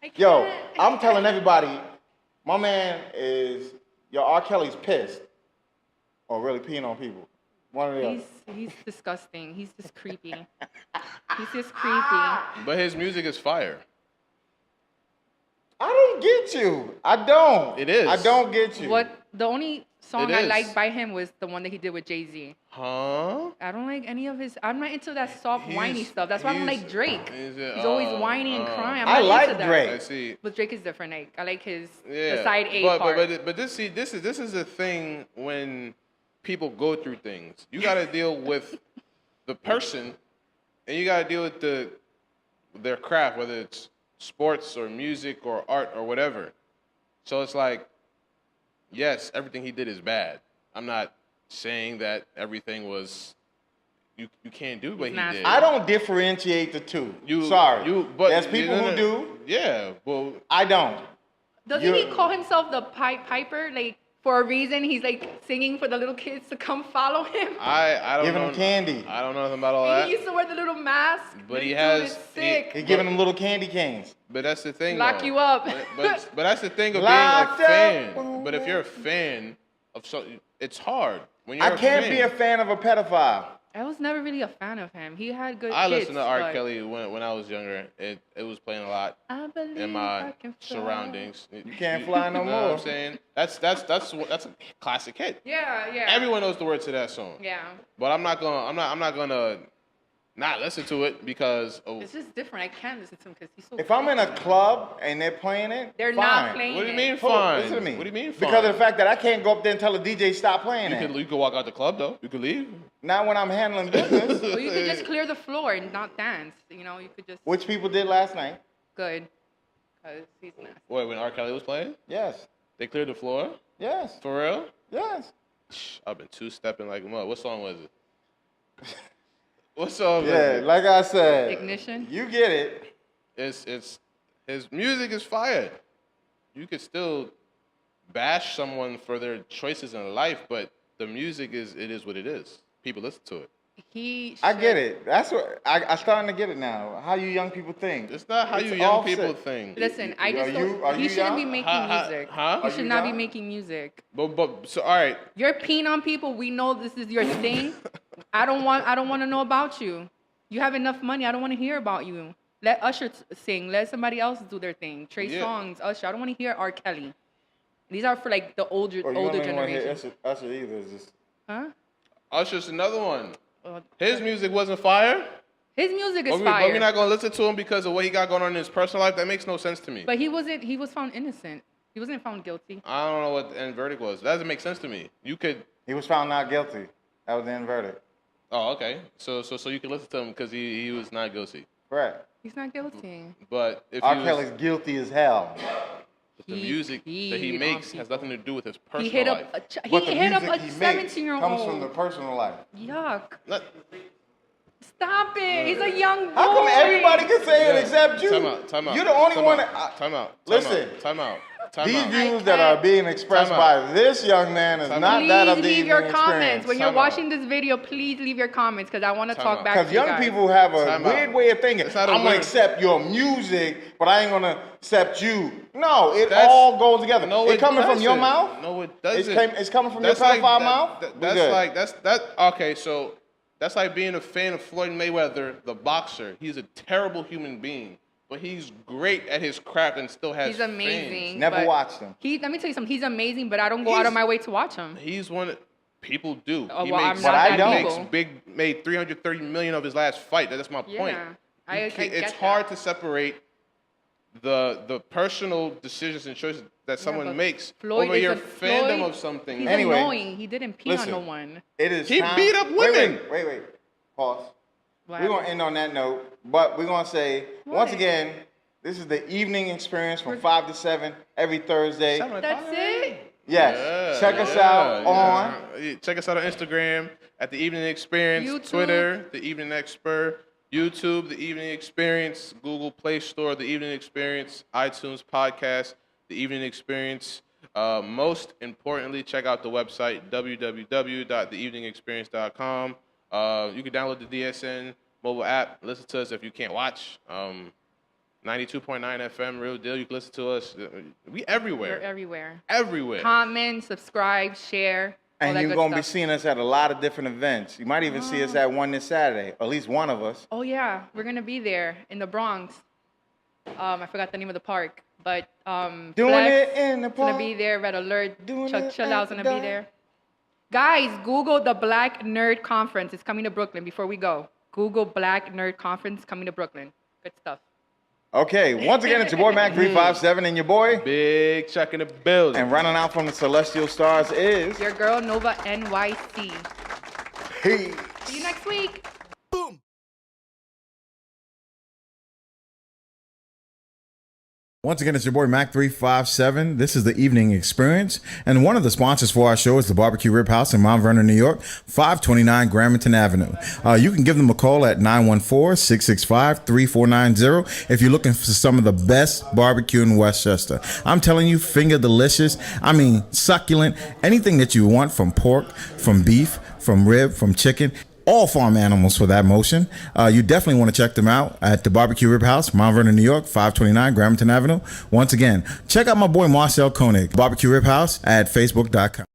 I Yo, can't. I'm telling everybody, my man is R. Kelly's pissed or really peeing on people. One or the other. He's disgusting. He's just creepy. He's just creepy. But his music is fire. I don't get you. I don't. It is. I don't get you. The only song It I is. liked by him was the one that he did with Jay-Z. Huh? I don't like any of his. I'm not into that soft, whiny He's- stuff. That's why I don't he's- like Drake. he's He's, a- always whiny and crying. I'm I not like into that. Drake. I see. But Drake is different. Like I like his Yeah. the side A but, part. But this is a thing when people go through things. You got to deal with the person, and you got to deal with their craft, whether it's sports or music or art or whatever. So it's like, yes, everything he did is bad. I'm not saying that everything was. You can't do what he nasty. did. I don't differentiate the two. Sorry. But there's people no, no, who do. Yeah, well, I don't. Doesn't he you're- call himself the Piper? Like for a reason, he's like singing for the little kids to come follow him. I don't Giving know. them candy. I don't know nothing about all And that. he used to wear the little mask. But This he dude has- is sick. He's giving them little candy canes. But that's the thing. Lock though. you up. But that's the thing of Locked being a up. fan. But if you're a fan of something, it's hard. When you're I can't be a fan of a pedophile. I was never really a fan of him. He had good I hits, listened to R. but Kelly when I was younger. It was playing a lot I believe in I my can fly. surroundings. You can't fly no You know more. what I'm saying? That's a classic hit. Yeah, yeah. Everyone knows the words to that song. Yeah. But I'm not gonna not listen to it because of, It's just different. I can't listen to him because he's so. If I'm in a club and they're playing it, They're fine. not playing. what do you mean Hold on, fine? listen to me. What do you mean fine? Because of the fact that I can't go up there and tell a DJ stop playing it. you could walk out the club though. You could leave. Not when I'm handling business, Well, you could just clear the floor and not dance. You know, you could just. which people did last night. Good. because he's nasty. Wait, when R. Kelly was playing, Yes. they cleared the floor? Yes. For real? Yes. I've been two-stepping like a mother. What song was it? What song was Yeah, it? like I said. Ignition? You get it. It's his music is fire. You could still bash someone for their choices in life, but the music is what it is. People listen to it. I get it. That's what I'm starting to get it now. How you young people think. It's not how It's you young offset. people think. Listen, I just are he you shouldn't be young? making music. Huh? He Are should you not be young? making music. But so all right. You're peeing on people. We know this is your thing. I don't want to know about you. You have enough money. I don't want to hear about you. Let Usher sing. Let somebody else do their thing. Trey Yeah. Songz, Usher. I don't want to hear R. Kelly. These are for like the older Or you don't even wanna hear generation. Usher either. It's just, Huh? Usher's another one. Well, His music wasn't fire. his music is But fire. we're not gonna listen to him because of what he got going on in his personal life. That makes no sense to me. But he was found innocent. He wasn't found guilty. I don't know what the end verdict was. That doesn't make sense to me. You could. he was found not guilty. That was the end verdict. Oh, okay. So you can listen to him because he was not guilty. Correct. He's not guilty. But if R. he was, Kelly's guilty as hell. the He music that he peed makes on has people. nothing to do with his He personal hit life. up a But the he hit up music a he makes 17-year-old. comes from the personal life. Yuck. Let- Stop it. He's a young boy. How come everybody can say it Yeah. except you? Time out. Time out. You're the only time one out, that. time out. Listen. Time out. Time These out. views that are being expressed Time by out. this young man is Time not out. that of Please the leave evening your experience. comments. When you're Time watching this video, please leave your comments because I want to Time talk out. back to Because you young guys. people have a Time weird out. way of thinking. It's not a I'm gonna weird- accept your music, but I ain't gonna accept you. No, it That's- all goes together. No, it coming from your doesn't. mouth? No, it doesn't. It's coming from That's your like pedophile that- mouth? that- We that's good. like that. Okay, so that's like being a fan of Floyd Mayweather, the boxer. He's a terrible human being, but he's great at his craft and still has. He's amazing. Never but watched him. Let me tell you something. He's amazing, but I don't go out of my way to watch him. He's one. People do. Oh, he well, makes, I'm not But I that don't. people. made 330 million of his last fight. That's my point. Yeah, I It's get hard that. to separate the personal decisions and choices that someone but makes Floyd over is your a- fandom Floyd- of something. He's Anyway, annoying. He didn't pee listen. on no one. It is He time- beat up women. Wait. Pause. What We're going happened? to end on that note, but we're going to say, once What? again, this is the evening experience from 5 to 7 every Thursday. That's it? Yes. Yeah, Check us yeah, out on. yeah. Check us out on Instagram at The Evening Experience, YouTube. Twitter, The Evening Expert, YouTube, The Evening Experience, Google Play Store, The Evening Experience, iTunes Podcast, The Evening Experience. Most importantly, check out the website, www.theeveningexperience.com. You can download the DSN mobile app, listen to us if you can't watch. 92.9 FM, Real Deal. You can listen to us. We everywhere. We're everywhere. Everywhere. Comment, subscribe, share. all And that you're good going to be stuff. seeing us at a lot of different events. You might even see us at one this Saturday, or at least one of us. Oh yeah, we're gonna be there in the Bronx. I forgot the name of the park, but Doing Flex it in the is gonna park. be there. Red Alert, Doing Chuck it Chill Out's at gonna the be dark. there. Guys, Google the Black Nerd Conference. It's coming to Brooklyn. Before we go, Google Black Nerd Conference coming to Brooklyn. Good stuff. Okay, once again, it's your boy Mac357 and your boy. Big Chuck in the building. And running out from the Celestial Stars is. Your girl Nova NYC. Hey. See you next week. Once again, it's your boy Mac357. This is the Evening Experience. And one of the sponsors for our show is the Barbecue Rib House in Mount Vernon, New York, 529 Gramerton Avenue. You can give them a call at 914-665-3490 if you're looking for some of the best barbecue in Westchester. I'm telling you, finger delicious. I mean, succulent. Anything that you want, from pork, from beef, from rib, from chicken. All farm animals for that motion. You definitely want to check them out at the Barbecue Rib House, Mount Vernon, New York, 529 Gramerton Avenue. Once again, check out my boy Marcel Koenig, Barbecue Rib House at Facebook.com.